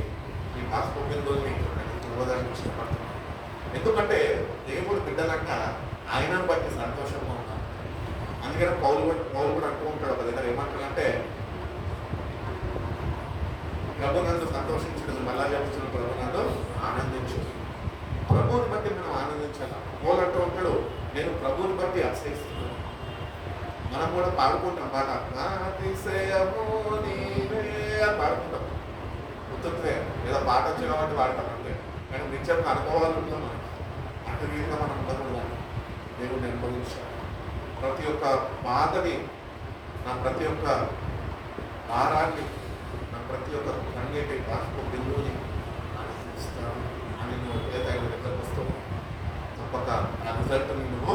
ఈ మార్పు బిందుల్ని చూడడానికి ఇష్టపడుతున్నాడు. ఎందుకంటే దేవుడు బిడ్డలంట ఆయనను బట్టి సంతోషంగా ఉన్నాడు. అందుకని పౌలు కూడా అంటూ ఉంటాడు ఒక దగ్గర ఏమంటాడంటే ప్రభునందు సంతోషించడం మళ్ళా చెప్తున్న ప్రభునందు ఆనందించు. ప్రభువుని బట్టి మనం ఆనందించాలి. పౌలు అంటూ ఉంటాడు నేను ప్రభువుని బట్టి అతిశయిస్తున్నాను. మనం కూడా పాడుకుంటాం పాట అతిశయము నీవే అని పాడుకుంటాం. గుర్తుంటే ఏదో పాట వచ్చిన కాబట్టి పాడతాం అంటే. కానీ నిత్యం అనుభవాలు ఉంటాం. అటు రీతిగా మనం ఉండకూడదు. దేవుడిని అనుభవించాలి. ప్రతి ఒక్క బాధని, నా ప్రతి ఒక్క భారాన్ని, నా ప్రతి ఒక్క కన్నీటి బాష్ప బిందువుని ఆనందిస్తాను అని నువ్వు ఏదైతే దగ్గరకు వస్తావు తప్పక ఆ రిజల్ట్ని నువ్వు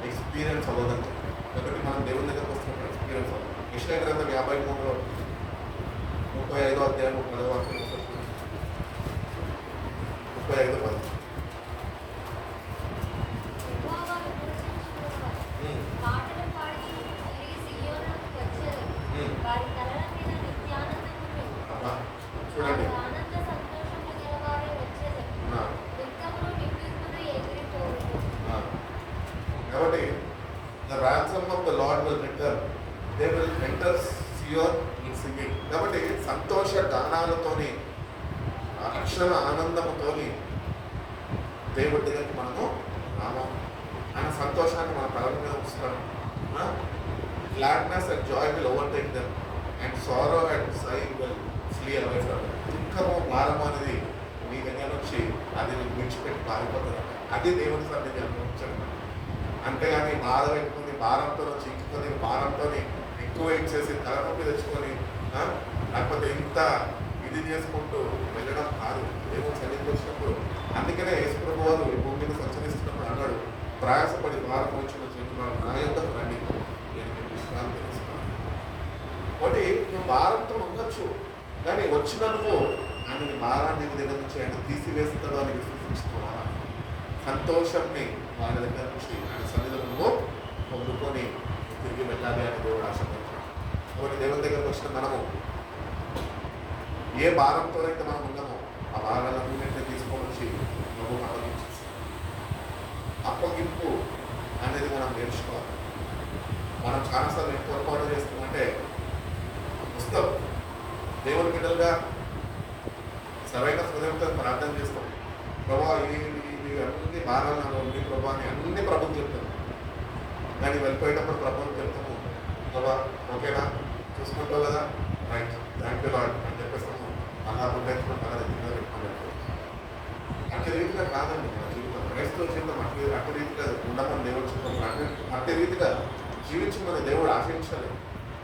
ఎక్స్పీరియన్స్ అవ్వదంటే. కాబట్టి మనం దేవుని దగ్గరకు వస్తున్నప్పుడు ఎక్స్పీరియన్స్ అవ్వదు. యెషయా గ్రంథం 53 35వ అధ్యాయం 35:10. చూడండి కాబట్టి the ransom of the Lord will return. They will enter Zion in singing. కాబట్టి సంతోష గానాలతోని రక్షణ ఆనందముతోని దేవుడి దగ్గరికి మనము రాము. ఆయన సంతోషాన్ని మన తల మీద ఉంచుతాడు. Gladness and joy will overtake them and sorrow and sighing will flee away from them. దుఃఖము భారము అనేది మీ దగ్గర నుంచి అది విడిచిపెట్టి పారిపోతుంది. అది దేవుని సన్నిధి అనుభవించండి. అంతేగాని బాధ పెట్టుకుని భారంతో చిక్కుకొని భారంతో ఎక్కువ ఇచ్చేసి తలనొప్పి తెచ్చుకొని లేకపోతే ఇంత ఇది చేసుకుంటూ వెళ్ళడం కాదు దేవుని సన్నిధికి వచ్చినప్పుడు. అందుకనే యేసు ప్రభువు వారు ఈ భూమి మీద సంచరిస్తున్నప్పుడు అన్నాడు ప్రయాసపడి భారం వచ్చిన చేతున్నారు నా యొక్కకు రండి నేను మీకు విశ్రాంతి ఇస్తాను. ఒకటి నువ్వు భారంతో ఉండొచ్చు కానీ వచ్చినందుకు ఆయన భారాన్ని దగ్గర నుంచి ఆయన తీసివేస్తాడు అని విశ్వసించుకోవాలి. సంతోషంని ఆయన దగ్గర నుంచి ఆయన సన్నిధిలో పొందుకొని తిరిగి వెళ్ళాలి అని దేవుడు ఆశపడుతున్నాడు. కాబట్టి దేవుని దగ్గరకు వచ్చిన మనము ఏ భారంతో అయితే మనం ఉన్నామో ఆ భారాలన్నింటినీ తీసుకొని వచ్చి ప్రభువుకు అప్పగించేసి అప్పగింపు అనేది మనం నేర్చుకోవాలి. మనం చాలాసార్లు ఎంత పొరపాటు చేస్తామంటే పుస్తకం దేవుని బిడ్డలుగా సరైన హృదయంతో ప్రార్థన చేస్తాం. ప్రభా అన్ని భారాలను ఉంది ప్రభా అని అన్ని ప్రభుత్వం చెప్తాను. కానీ వెళ్ళిపోయేటప్పుడు ప్రభుత్వం చెప్తాము ప్రభా ఓకేనా చూసుకుంటావు కదా రైట్ థ్యాంక్ యూ లార్డ్ అని చెప్పేస్తాము. అలా ఉండేసుకుని అలా దిగులో పెట్టుకుని అట్టి రీతిగా కాదండి మన జీవితం. క్రైస్తవ జీవితం అట్టి రీతిగా ఉండమని దేవుడు చెప్తాం. అట్టి రీతిగా జీవించమని దేవుడు ఆశించాలి.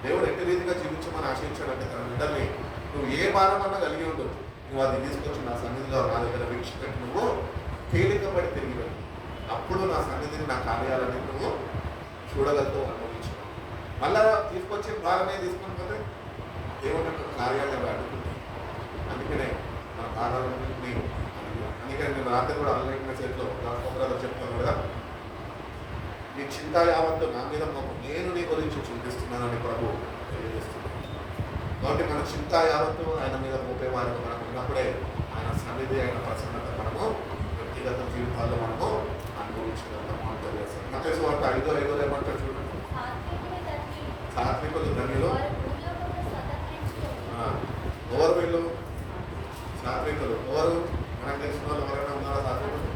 దేవుడు ఎట్టి రీతిగా జీవించమని ఆశించాడంటే తన బిడ్డల్ని నువ్వు ఏ భారం అన్నా కలిగి ఉండదు, నువ్వు అది తీసుకొచ్చి నా సన్నిధిలో నా దగ్గర విడిచిపెట్టి నువ్వు తేలికపడి తిరిగి వెళ్ళి అప్పుడు నా సన్నిధిని నా కార్యాలని నువ్వు చూడగలతో అనుభవించు. మళ్ళా తీసుకొచ్చి భారమే తీసుకొని పోతే దేవుని యొక్క కార్యాలయం అడ్డుకుంటాయి. అందుకనే మన భారాలన్నింటినీ అందుకని నేను రాత్రి కూడా ఆన్లైన్ మెసేజ్లో ఒకరు చెప్తాను కదా, నీ చింత యావత్తు నా మీద నేను నీ గురించి చింతిస్తున్నానని ప్రభు తెలియజేస్తున్నాను. కాబట్టి మన చింత యావత్తు ఆయన మీద మోపేవారికి మనకు ఉన్నప్పుడే ఆయన సన్నిధి, ఆయన ప్రసన్నత మనము వ్యక్తిగత జీవితాల్లో మనము అనుభవించగలుగుతాము అని తెలియజేస్తాం. మత్తయి సువార్త 5:5 ఏమంటారు చూడండి, సాత్వికులు ధన్యులు. ఎవరు వీళ్ళు సాత్వికులు? ఎవరు? మనకు తెలిసిన వాళ్ళు ఎవరైనా ఉన్నారా సాత్వికులు?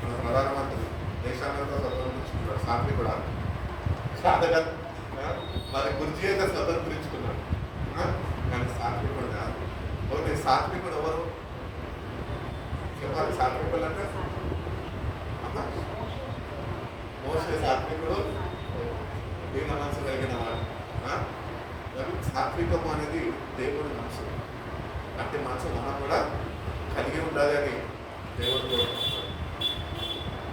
మన ప్రధానమంత్రి దేశానంతా స్వతంత్రించుకున్నాడు. సాత్వికుడా? సాధగా వారి గురించి అయితే స్వతంత్రించుకున్నాడు, కానీ సాత్వికుడు కాదు. ఒకటి సాత్వికుడు ఎవరు చెప్పాలి? సాత్వికులు అంటే మోసే సాత్వికుడు, దీన మనసు కలిగిన వాడు. సాత్వికం అనేది దేవుడి మనసు, అంటే మనసు మనం కూడా కలిగి ఉండాలి అని దేవుడు కోరుకుంటున్నాడు.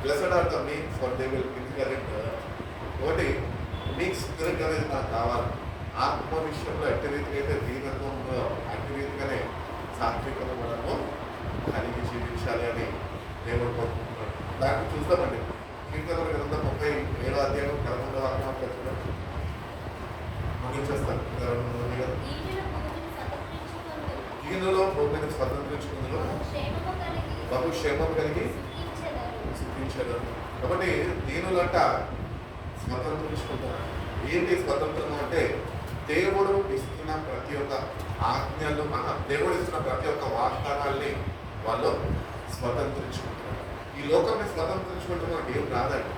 Blessed are the meek for they will inherit. ఒకటి మీక్ స్పిరిట్ అనేది నాకు కావాలి. ఆత్మ విషయంలో ఎట్టి రీతిగా అయితే దీనత్వంలో అట్టి రీతిగానే సాత్వికము మనము కలిగి జీవించాలి అని దేవుడు కోరుకుంటున్నాడు. దాన్ని చూస్తామండి. కీర్తనల గ్రంథం 37వ అధ్యాయం 11వ వాక్యం చూడండి. ముగించేస్తాను. దీనిలో భూమిని స్వతంత్రించుకుందులో బహుక్షేమం కలిగి సిద్ధించారు. కాబట్టి దీనులంట స్వతంత్రించుకుంటారు. ఏంటి స్వతంత్రం అంటే దేవుడు ఇస్తున్న ప్రతి ఒక్క ఆజ్ఞలు, దేవుడు ఇస్తున్న ప్రతి ఒక్క వాగ్దానాల్ని వాళ్ళు స్వతంత్రించుకుంటారు. ఈ లోకాన్ని స్వతంత్రించుకుంటే మనకు ఏం రాదండి.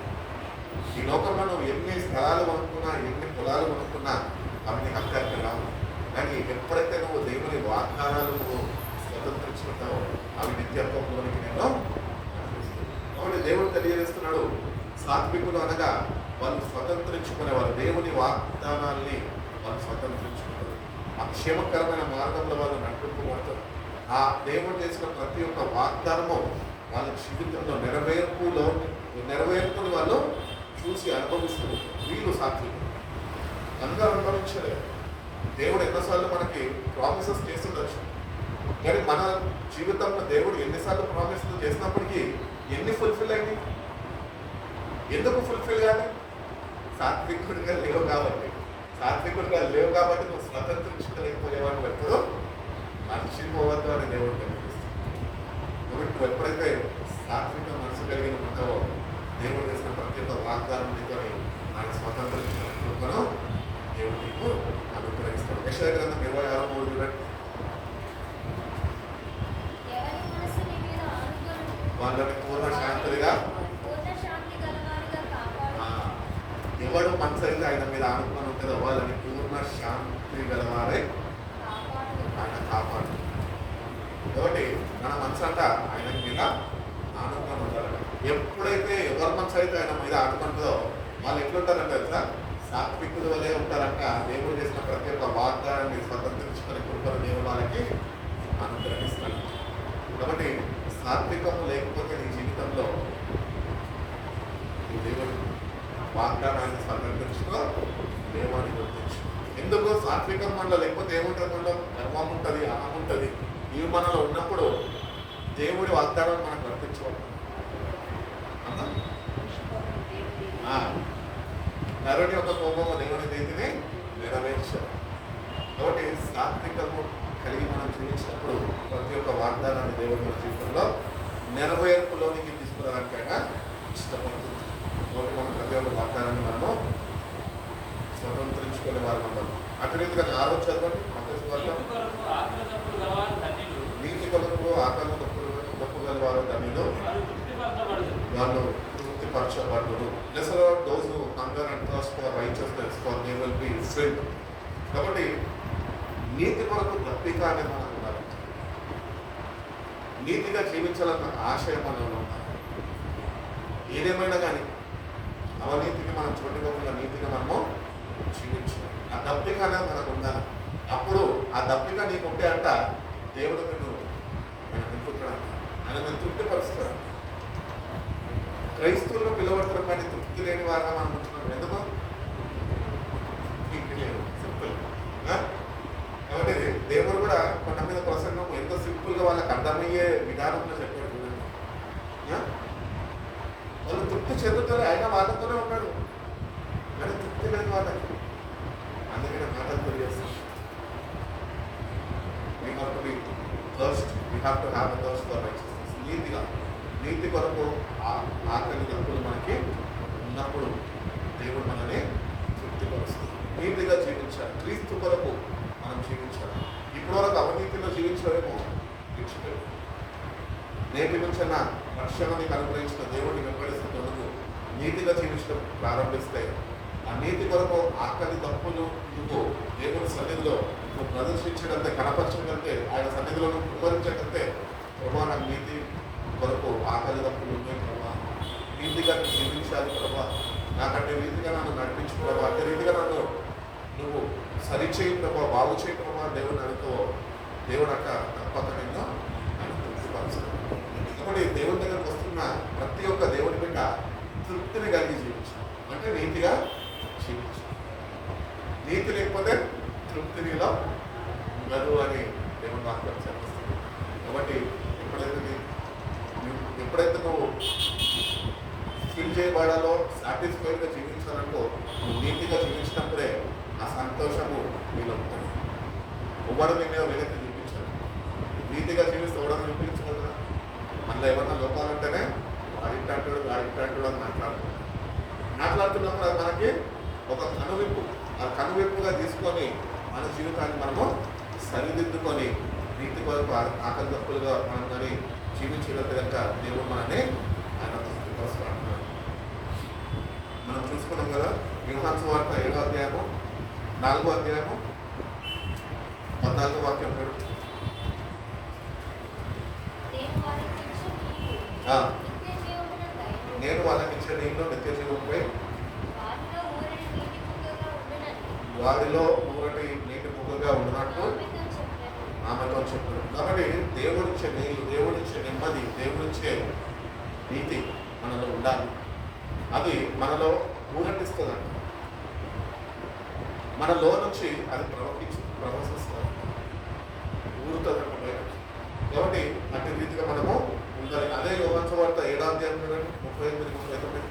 ఈ లోకంలో నువ్వు ఎన్ని స్థలాలు కొనుక్కున్నా, ఎన్ని పొలాలు కొనుక్కున్నా అవన్నీ హక్కు రావు. కానీ ఎప్పుడైతే నువ్వు దేవుని వాగ్దానాలు నువ్వు స్వతంత్రించుకుంటావో అవి నిత్యత్వంలోనికి నేను కాబట్టి దేవుడు తెలియజేస్తున్నాడు. సాత్వికులు అనగా వాళ్ళు స్వతంత్రించుకునే వాళ్ళు దేవుని వాగ్దానాల్ని వాళ్ళు స్వతంత్రించుకుంటారు. ఆ క్షేమకరమైన మార్గంలో వాళ్ళు నడుపుకోబడతారు. ఆ దేవుడు చేసిన ప్రతి ఒక్క వాగ్దానము వాళ్ళ జీవితంలో నెరవేర్పుని వాళ్ళు చూసి అనుభవిస్తూ వీళ్ళు సాత్వికులు. అందరూ అనుభవించలేదు. దేవుడు ఎన్నోసార్లు మనకి ప్రామిసెస్ చేస్తుండొచ్చు, కానీ మన జీవితంలో దేవుడు ఎన్నిసార్లు ప్రామిసెస్ చేసినప్పటికీ ఎన్ని ఫుల్ఫిల్ అయింది? ఎందుకు ఫుల్ఫిల్ కాదు? సాత్వికుడిగా లేవు కాబట్టి. సాత్వికుడిగా లేవు కాబట్టి నువ్వు స్వతంత్రించుకోలేకపోయేవాడిని ఎప్పుడూ మర్చిపోవద్దు అని దేవుడు తెలియజేస్తుంది. కాబట్టి నువ్వు ఎప్పుడైతే సాత్విక మనసు కలిగిన ఉంటావో దేవుడు చేసిన ప్రతి ఒక్క వాగ్దానం నీకొని ఆయన స్వతంత్రించుకును దేవుడు నీకు అనుగ్రహిస్తాడు. యెషయా గ్రంథం 26:3 చూడండి. వాళ్ళని పూర్ణ శాంతిగా ఎవడు మనసు అయితే ఆయన మీద ఆనుకుని ఉంటుందో వాళ్ళని పూర్ణ శాంతి గలవారే ఆయన కాపాడు. కాబట్టి మన మనసు అంట ఆయన మీద ఆనుకుని ఉంటారట. ఎప్పుడైతే ఎవరి మనసు అయితే ఆయన మీద ఆనుకుంటుందో వాళ్ళు ఎట్లుంటారంట తెలుసా? సాత్వికుల వల్లే ఉంటారంట. దేవుడు చేసిన ప్రతి ఒక్క వాగ్దానాన్ని స్వతంత్రించుకొని కృపను దేవుడు వాళ్ళకి అనుగ్రహిస్తాడు. కాబట్టి సాత్వికం లేకపోతే నీ జీవితంలో దేవుడు వాగ్దానాన్ని స్వతంత్రించుకో, దేవాన్ని గుర్తించు. ఎందుకు సాత్వికం మనలో లేకపోతే ఏముంటుంది? మనలో గర్వం ఉంటుంది, అహం ఉంటుంది. ఇవి మనలో ఉన్నప్పుడు దేవుడి వాగ్దానం మనకు వర్తించుకోవాలి. నరుని యొక్క కోపము దేవుని నీతిని నెరవేర్చారు. కాబట్టి సాత్వికము కలిగి మనం జీవించినప్పుడు ప్రతి ఒక్క వాగ్దానాన్ని దేవుడు మన జీవితంలో నెరవేర్పులోనికి తీసుకురావడానికి ఆయన ఇష్టపడుతుంది. కాబట్టి మనం ప్రతి ఒక్క వాగ్దానాన్ని మనము స్వతంత్రించుకునే వారు ఉంటాం. అటు రీతిగా ఆరో చదవండి. నీతి కొరకు ఆకలి తప్పుగల వారు ధన్యులు, వాళ్ళు తృప్తిపరచబడును. Blessed are those who hunger and thirst for righteousness, for they will be filled. కాబట్టి నీతి కొరకు దప్పిక అనేది మనకు ఉండాలి. నీతిగా జీవించాలన్న ఆశయం మనలో ఉండాలి. ఏదేమైనా కానీ అవినీతికి మనం చూడకుండా నీతిగా మనము జీవించాలి. ఆ దప్పిక అనేది మనకు ఉండాలి. అప్పుడు ఆ దప్పిక నీకు ఉంటే అంట దేవుడు నిన్ను నింపుతాడు. ఆయన తృప్తి లేని వారిగా మనం ఉంటున్నాం. ఎందుకు? సింపుల్. కాబట్టి దేవుడు కూడా కొండ మీద ప్రసంగం ఎంతో సింపుల్గా వాళ్ళకి అర్థమయ్యే విధానంలో చెప్పాడు. వాళ్ళు తృప్తి చెందుతారు, ఆయన వాళ్ళతోనే ఉన్నాడు, కానీ తృప్తి లేని వాళ్ళకి. అందుకనే మాటలు తెలియజేస్తాం. నీతిగా, నీతి కొరకు ఆకలి గంపులు మనకి ఉన్నప్పుడు దేవుడు మనల్ని తృప్తిపరుస్తుంది. నీతిగా జీవించాలి, క్రీస్తు కొరకు మనం జీవించాలి. ఇప్పటి వరకు అవినీతిలో జీవించలేమో విడిచిపోయి నేటి నుంచి నా రక్షణ నీకు అనుగ్రహించిన దేవుడిని వెంబడిస్తున్నందుకు నీతిగా జీవించడం ప్రారంభిస్తే ఆ నీతి కొరకు ఆకలి తప్పులు నువ్వు దేవుని సన్నిధిలో నువ్వు ప్రదర్శించడంతే, కనపరచడంతే, ఆయన సన్నిధిలో నువ్వు కుమరించడంతే, ప్రభా నాకు నీతి కొరకు ఆకలి తప్పులు ఉన్నాయి ప్రభా, నీతిగా జీవించాలి ప్రభా, నాకంటే రీతిగా నన్ను నడిపించు ప్రభా, అంటే రీతిగా నన్ను నువ్వు సరిచేయి ప్రభా, బాగు చేయి ప్రభా దేవుని అనుకో. దేవుడు అక్క తప్పక నిన్ను ఆయన తృప్తిపరచాలి. కాబట్టి దేవుని దగ్గరకు వస్తున్న ప్రతి ఒక్క దేవుడి బిడ్డ తృప్తిని కలిగి జీవించాలి. అంటే నీతిగా జీవించాలి. నీతి లేకపోతే తృప్తి నీలో ఉండదు అని దేవుని వాక్యం చెప్పిస్తుంది. కాబట్టి ఎప్పుడైతే నువ్వు ఫిల్ చేయబడాలో, సాటిస్ఫైడ్గా జీవించాలనుకో, నువ్వు నీతిగా జీవించినప్పుడే ఆ సంతోషము నీలో ఉంటుంది. ఎవరు నిన్నే వెనక్కి చూపించాలి. నీతిగా జీవిస్తే ఎవడని చూపించగలరా? మళ్ళీ ఏమన్నా లోపాలంటేనే వాడింటాడు వాడింటాడు అని మాట్లాడుతున్నప్పుడు అది మనకి ఒక కనువిప్పు. ఆ కనువిప్పుగా తీసుకొని మన జీవితాన్ని మనము సరిదిద్దుకొని నీతి కొరకు ఆకలి తప్పులుగా మనం కానీ జీవించేటట్టు కనుక దేవుడు మనని ఆయన తృప్తిపరుస్తున్నాడు. మనం చూసుకున్నాం కదా, యోహాను సువార్త 7వ అధ్యాయము 4వ అధ్యాయము 14వ వాక్యం. నేను వాళ్ళకి ఇచ్చే నీళ్ళు నిత్య జీవంపై వారిలో ఊరటి నీటి ముక్కగా ఉన్నట్టు ఆమెతో చెప్పారు. కాబట్టి దేవుడిచ్చే నీళ్ళు, దేవుడిచ్చే నెమ్మది, దేవుడిచ్చే నీతి మనలో ఉండాలి. అది మనలో ఊరటిస్తుందంట. మనలో నుంచి అది ప్రవహిస్తుంది, ఊరుతుందంట బయటకి. కాబట్టి అట్టి రీతిగా మనము ఉండాలి. అదే యోహాను సువార్త 7వ అధ్యాయం 38-39.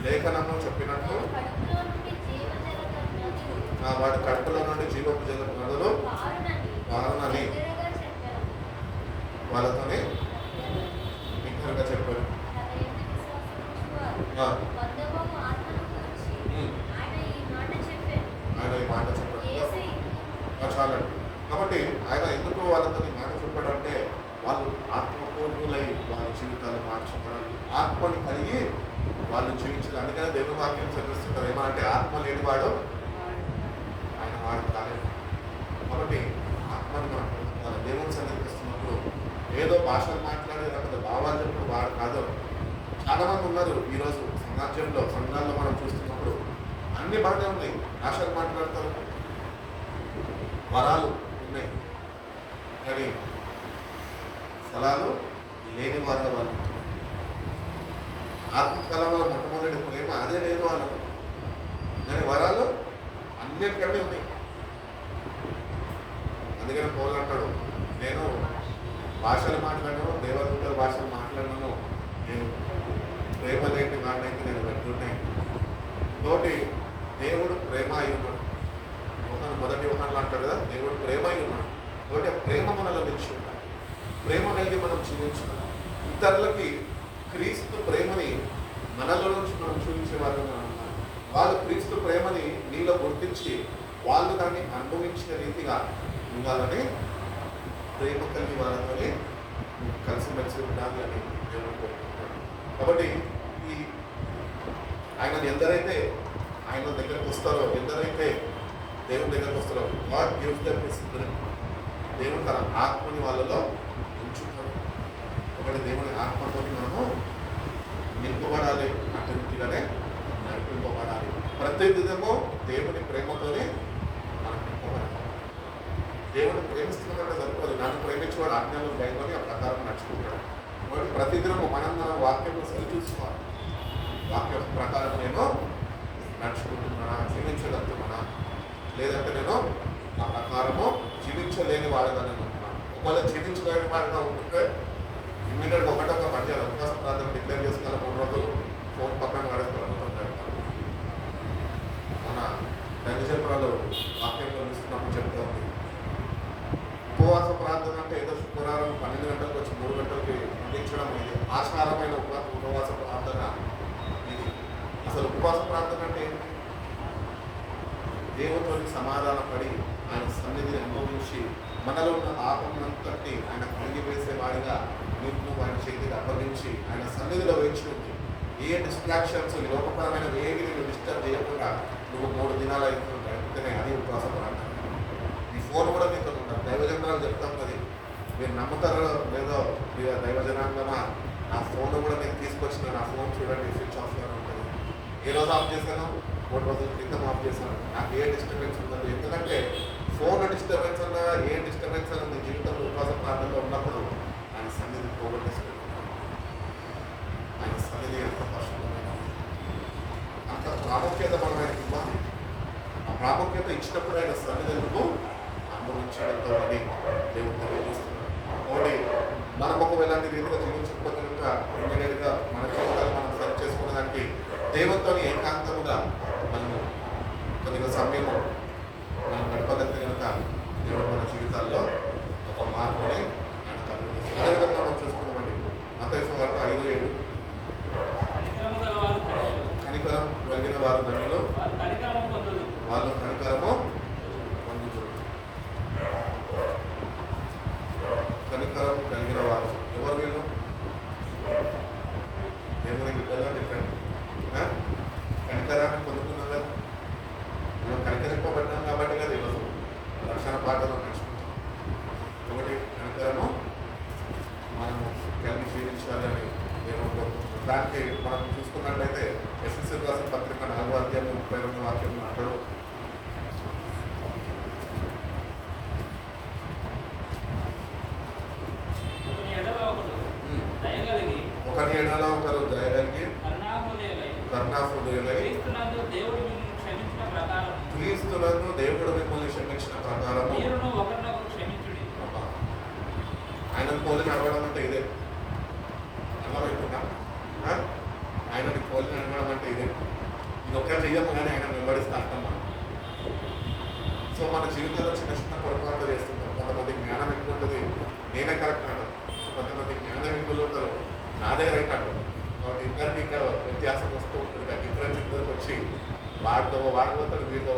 లేఖనము చెప్పినట్టు వాడి కడుపులో నుండి జీవపు జల నదులు వారనని వాళ్ళతోనే నిఖరంగా చెప్పారు. ఆయన ఈ మాట చెప్పాడు చాలండి. కాబట్టి ఆయన ఎందుకు వాళ్ళతో ఈ మాట చెప్పాడంటే వాళ్ళు ఆత్మపూర్ణులై వాళ్ళ జీవితాలు మార్చుకోవడానికి, ఆత్మని కలిగి వాళ్ళు జీవించాలి. అందుకనే దేవుని వాక్యం చదివిస్తుంటారు. ఏమంటే ఆత్మ లేనివాడు ఆయన వాడు కాలేదు. కాబట్టి ఆత్మని మనం మన దేవుని సన్నిధికి వస్తున్నప్పుడు ఏదో భాషలు మాట్లాడే లేకపోతే భావాలు చెప్పిన వాడు కాదు. చాలామంది ఉన్నారు ఈరోజు సమాజంలో, సంఘాల్లో మనం చూస్తున్నప్పుడు అన్ని బాగానే ఉన్నాయి. భాషలు మాట్లాడతారు, వరాలు ఉన్నాయి, కానీ స్థలాలు లేని వారు వాళ్ళు. ఆత్మకాలంలో మొట్టమొదటి ప్రేమ అదే లేదు వాళ్ళు, కానీ వరాలు అన్నిటికంటే ఉన్నాయి. అందుకని పౌలు అంటాడు, నేను భాషలు మాట్లాడాను, దేవదూతల భాషలు మాట్లాడినాను, నేను ప్రేమ లేని వాడినైతే నేను పెట్టున్నాయి. తోటి దేవుడు ప్రేమ అయి ఉన్నాడు. మొదటి యోహానులో అంటాడు కదా, దేవుడు ప్రేమ అయి ఉన్నాడు. తోటి ప్రేమ మనలో నిలిచి ఉండాలి. ప్రేమ అనేది మనం జీవించాలి. ఇతరులకి క్రీస్తు ప్రేమని మనలో నుంచి మనం చూపించే వాళ్ళు వాళ్ళు క్రీస్తు ప్రేమని నీలో గుర్తించి వాళ్ళు దాన్ని అనుభవించిన రీతిగా ఉండాలని, ప్రేమ కలిగి వాళ్ళతోనే కలిసిమెలిసి ఉండాలి అని దేవుడు కోరుకుంటున్నాడు. కాబట్టి ఈ ఆయన ఎందరైతే ఆయన దగ్గరకు వస్తారో, ఎందరైతే దేవుని దగ్గరకు వస్తారో, God gives them his spirit, దేవుడు తన ఆత్మని వాళ్ళలో ఉంచుతారు. ఒకటి దేవుని ఆత్మతో మనము నింపబడాలి, అభివృద్ధిగానే నడిపింపబడాలి. ప్రతి దినము దేవుని ప్రేమతోనే మనం నింపబడాలి. దేవుని ప్రేమిస్తున్నాడంటే సరిపోదు, నన్ను ప్రేమించేవాడు ఆజ్ఞలు భయపడి ఆ ప్రకారం నడుచుకుంటాడు. కాబట్టి ప్రతిదినము మనం మన వాక్యంలో సరి చూసుకోవాలి. వాక్యం ప్రకారం నేను నడుచుకుంటున్నానా, జీవించగలుగుతున్నానా, లేదంటే నేను ఆ ప్రకారము జీవించలేని వాడుగా నేను ఉంటున్నాను. ఒకవేళ జీవించలేని వాడుగా ఉంటుంటే ఇమ్మీడియట్గా ఒకటొక పని చేయాలి. ఉపవాస ప్రార్థన డిక్లేర్ చేసుకున్న 3 రోజులు ఫోన్ పక్కన వాడేసుకోవాలి. మన దైవజనురాలు వాక్యంలో ఇస్తున్నప్పుడు చెప్తా ఉంది, ఉపవాస ప్రార్థన అంటే ఏదో శుక్రవారం 12 గంటలకు వచ్చి 3 గంటలకి ముగించడం ఇది ఆచారమైన ఉపవాస ప్రార్థన. ఇది అసలు ఉపవాస ప్రార్థన అంటే దేవునితో సమాధాన పడి ఆయన సన్నిధిని అనుభవించి మనలో ఉన్న ఆపమంతటి ఆయన కడిగివేసేవాడిగా నువ్వు ఆయన చేతికి అప్పగించి ఆయన సన్నిధిలో వేచి ఉంది. ఏ డిస్ట్రాక్షన్స్ లోకపరమైన ఏవి నువ్వు డిస్టర్బ్ చేయకుండా నువ్వు 3 దినాలు అయిపోతున్నాయి. అది ఉపవాస ప్రార్థన. ఈ ఫోన్ కూడా మీతో ఉంటారు. దైవజనాలు చెప్తాం కదా, మీరు నమ్ముతారో లేదో దైవజనాంగమా, నా ఫోన్ కూడా నేను తీసుకొచ్చిన నా ఫోన్ చూడండి స్విచ్ ఆఫ్ గా ఉంటుంది. ఏ రోజు ఆఫ్ చేశాను, 3 రోజుల క్రితం ఆఫ్ చేశాను. నాకు ఏ డిస్టర్బెన్స్ ఉండదు. ఎందుకంటే ఫోన్ డిస్టర్బెన్స్ అన్నా ఏ డిస్టర్బెన్స్ అన్న నీ జీవితంలో ఉపవాస ప్రార్థనలో ఉన్నప్పుడు ఆయన సన్నిధి పోగొట్టేసుకుంటున్నాను. ఆయన సన్నిధి ఎంత పరిశుభ్రమైన, అంత ప్రాముఖ్యత మనం ఆయనకి ఇవ్వాలి. ఆ ప్రాముఖ్యత ఇచ్చినప్పుడు ఆయన సన్నిధులకు అనుభవించడంతో అని దేవుడు తెలియజేస్తున్నాడు. ఒకటి మనం ఒకవేళ రీతిగా జీవించకపోతే కనుక ఇమ్మీడియట్గా మన జీవితాలు మనం సరి చేసుకునేదానికి దేవునితో ఏకాంతముగా మనము కొద్దిగా సమయము మనం గడపగలిగితే కనుక దేవుడు మన జీవితాల్లో ఒక మార్పుని ఆయన కలిగిస్తుంది. అదేవిధంగా మనం చూసుకున్నామండి మత్తయి సువార్త 5:7, కనికరం కలిగిన వారు ధన్యులు, వాళ్ళు కనికరము పొందుతారు. కనికరం కలిగిన వారు ఎవరు? వీళ్ళు దేవుని బిడ్డలుగా డిఫరెంట్. కనికరాన్ని పొందుతున్నాం కదా, మనం కనికరింపబడ్డాం కాబట్టి కదా ఈరోజు రక్షణ పాటలో నడుచుకుంటాం. ఒకటి కనికరము మనము కలిగి జీవించాలని దేవుడు కోరుకుంటున్నాం. దానికి మనం చూసుకున్నట్లయితే ఎఫెసీయులకు రాసిన పత్రిక 4వ అధ్యాయం 32వ వాక్యం అంటాడు, ఒకరి ఎడల ఒకరు దయగలిగి కరుణాహృదయులై క్రీస్తునందు దేవుడు మిమ్మల్ని క్షమించిన ప్రకారం ఆయనను పోలి నడవడం అంటే ఇదే. అర్థమవుతుందా? ఆయనని పోలి నడవడం అంటే ఇదే. ఇది ఒక్క చెయ్యము కానీ ఆయన వెంబడిస్తే అర్థం మనం. సో మన జీవితంలో చిన్న చిన్న పొరపాట్లు చేస్తుంటాం. కొంతమంది జ్ఞానం ఎక్కువ ఉంటుంది, నేనే కరెక్ట్ అంటారు. కొంతమంది జ్ఞానం ఎక్కువ ఉంటారు, నాదే రైట్ అంటారు. కాబట్టి ఇద్దరికి ఇంకా వ్యత్యాసం వస్తూ ఉంటుంది. కానీ డిఫరెన్స్ ఇద్దరికి వచ్చి వాడిపోతాడు, వీడితో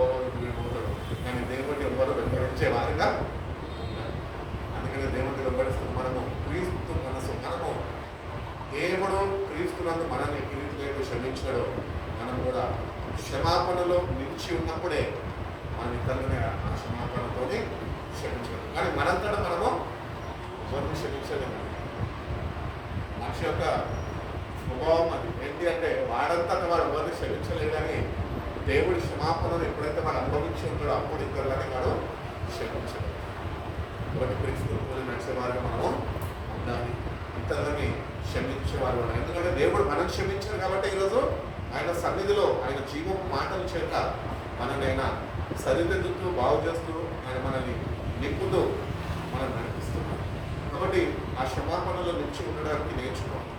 పోతాడు. కానీ దేవుడిని ఎవరు వెంబడించే వారిగా ఉన్నారు. అందుకని దేవుడిని వెంబడిస్తున్న మనము క్రీస్తు మనసు, మనము దేవుడు క్రీస్తునందు మనల్ని క్రీస్తు క్షమించడం, మనం కూడా క్షమాపణలో నిలిచి ఉన్నప్పుడే మన ఇద్దరిని ఆ క్షమాపణతో క్షమించడం. కానీ మనంతటా మనము ఎవరిని క్షమించలేము. మనిషి యొక్క స్వభావం అది ఏంటి అంటే వాడంతట వాడు ఎవరిని క్షమించలేదని దేవుడి క్షమాపణను ఎప్పుడైతే వాడు అనుభవించి ఉంటాడో అప్పుడు ఇతరులని వాడు క్షమించడం. కాబట్టి క్రీస్తుని పోలి నడిచేవారుగా మనము ఉండాలి, ఇతరులని క్షమించేవారు. ఎందుకంటే దేవుడు మనం క్షమించారు కాబట్టి ఈరోజు ఆయన సన్నిధిలో ఆయన జీవపు మాటల చేత మనల్ని ఆయన సరిదిద్దుతూ బాగు చేస్తూ ఆయన మనల్ని నింపుతూ మనం నడిపిస్తున్నాం. కాబట్టి ఆ క్షమాపణలో నిలిచి ఉండడానికి నేర్చుకోవాలి.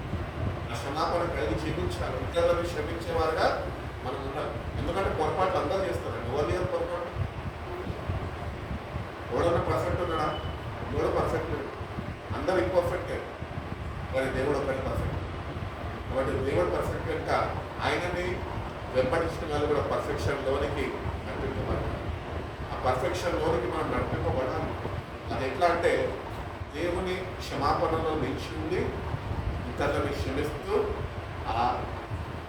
ఆ క్షమాపణ కలిగి జీవించాలి, ఇతరులను క్షమించేవారుగా మనం ఉండాలి. ఎందుకంటే పొరపాట్లు అందరూ చేస్తారండి. ఎవరు లేదు పొరపాటు? ఎవడన్నా పర్ఫెక్ట్ ఉన్నాడా? ఎవడో పర్ఫెక్ట్ లేదు, అందరూ ఇంపర్ఫెక్టే. కానీ దేవుడు ఒక్కటి పర్ఫెక్ట్. కాబట్టి దేవుడు పర్ఫెక్ట్ కనుక ఆయనని వెంబడించిన వాళ్ళు కూడా పర్ఫెక్షన్లోనికి నడిపించబడాలి. ఆ పర్ఫెక్షన్లోనికి మనం నడిపింపబడాలి. అది ఎట్లా అంటే దేవుని క్షమాపణలో నిలిచి ఉండి ఇతరులని క్షమిస్తూ ఆ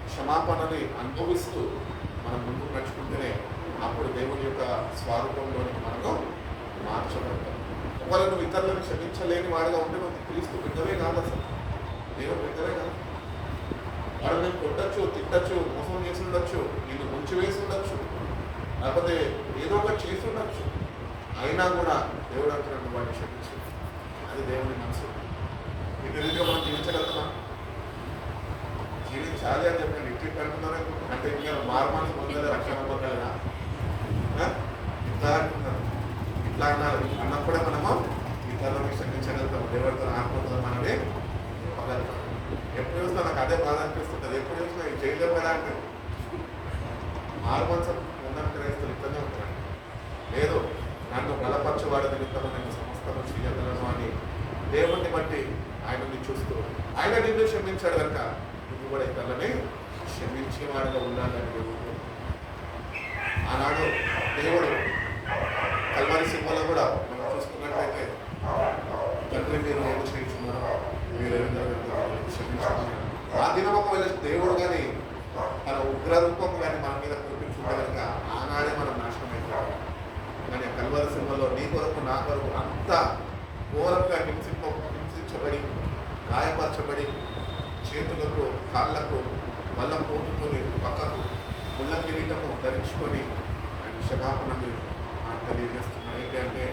క్షమాపణని అనుభవిస్తూ మనం ముందుకు నడుచుకుంటేనే అప్పుడు దేవుని యొక్క స్వరూపంలోనికి మనము మార్చబడతాం. ఒకవేళ నువ్వు ఇతరులను క్షమించలేని వాడిగా ఉంటే నువ్వు క్రీస్తు బిడ్డవే కాదు, అసలు దేవుడు బిడ్డవే కాదు. వాడు నేను కొట్టచ్చు, తిట్టచ్చు, మోసం చేసి ఉండొచ్చు, నిన్ను ముంచి వేసి ఉండొచ్చు, లేకపోతే ఏదో ఒకటి చేసి ఉండొచ్చు. అయినా కూడా దేవుడు అంటున్నాడు వాడిని క్షమించు. అది దేవుని మనసు. ఈ రీతిగా మనం జీవించగలుగుతామా? జీవించాలి అని చెప్పండి. ఇట్లా అంటున్నారు అంటే ఇంకా మారుమానసు పొందాలి, రక్షణ పొందాలిగా ఇట్లా అంటున్నారు. ఇట్లా అన్నారు అన్నప్పుడే మనము ఇతరులను క్షమించగలుగుతాం, దేవుడితో ఆత్మతో మనమే చెప్పగలుగుతాం. ఎప్పుడు చూసినా నాకు అదే బాధ అనిపిస్తుంటుంది. ఎప్పుడు చూసినా ఇది చేయలేము కదా అంటే మారుమనసు పొందని క్రైస్తవులు ఇట్లనే ఉంటారు. లేదు, నన్ను బలపరచువాడు నిమిత్తము నేను సమస్తము చేయగలను అని దేవుణ్ణి బట్టి ఆయనని చూస్తూ ఆయన నిన్ను క్షమించాడు కనుక నువ్వు కూడా ఇతరులని క్షమించేవాడుగా ఉండాలని దేవుడు. ఆనాడు దేవుడు కల్వరి సినిమాలో కూడా మనం చూసుకున్నట్లయితే తండ్రి మీరు ఏమి చేయించున్నారో మీరు క్షమించుకున్నారు. ఆ దినం ఒకవేళ దేవుడు కానీ తన ఉగ్రరూపం కానీ మన మీద చూపించుంటే కనుక ఆనాడే మనం నాశనం అయిపోతాం. కానీ కల్వరి సినిమాలో నీ కొరకు నా కొరకు అంత ఘోరంగా హింసించబడి గాయపరచబడి చేతులకు కాళ్ళకు వల్ల పోటుకొని పక్కకు ముళ్ళ కిరీటము ధరించుకొని ఆయన క్షమాపణ తెలియజేస్తున్నాను. ఏంటంటే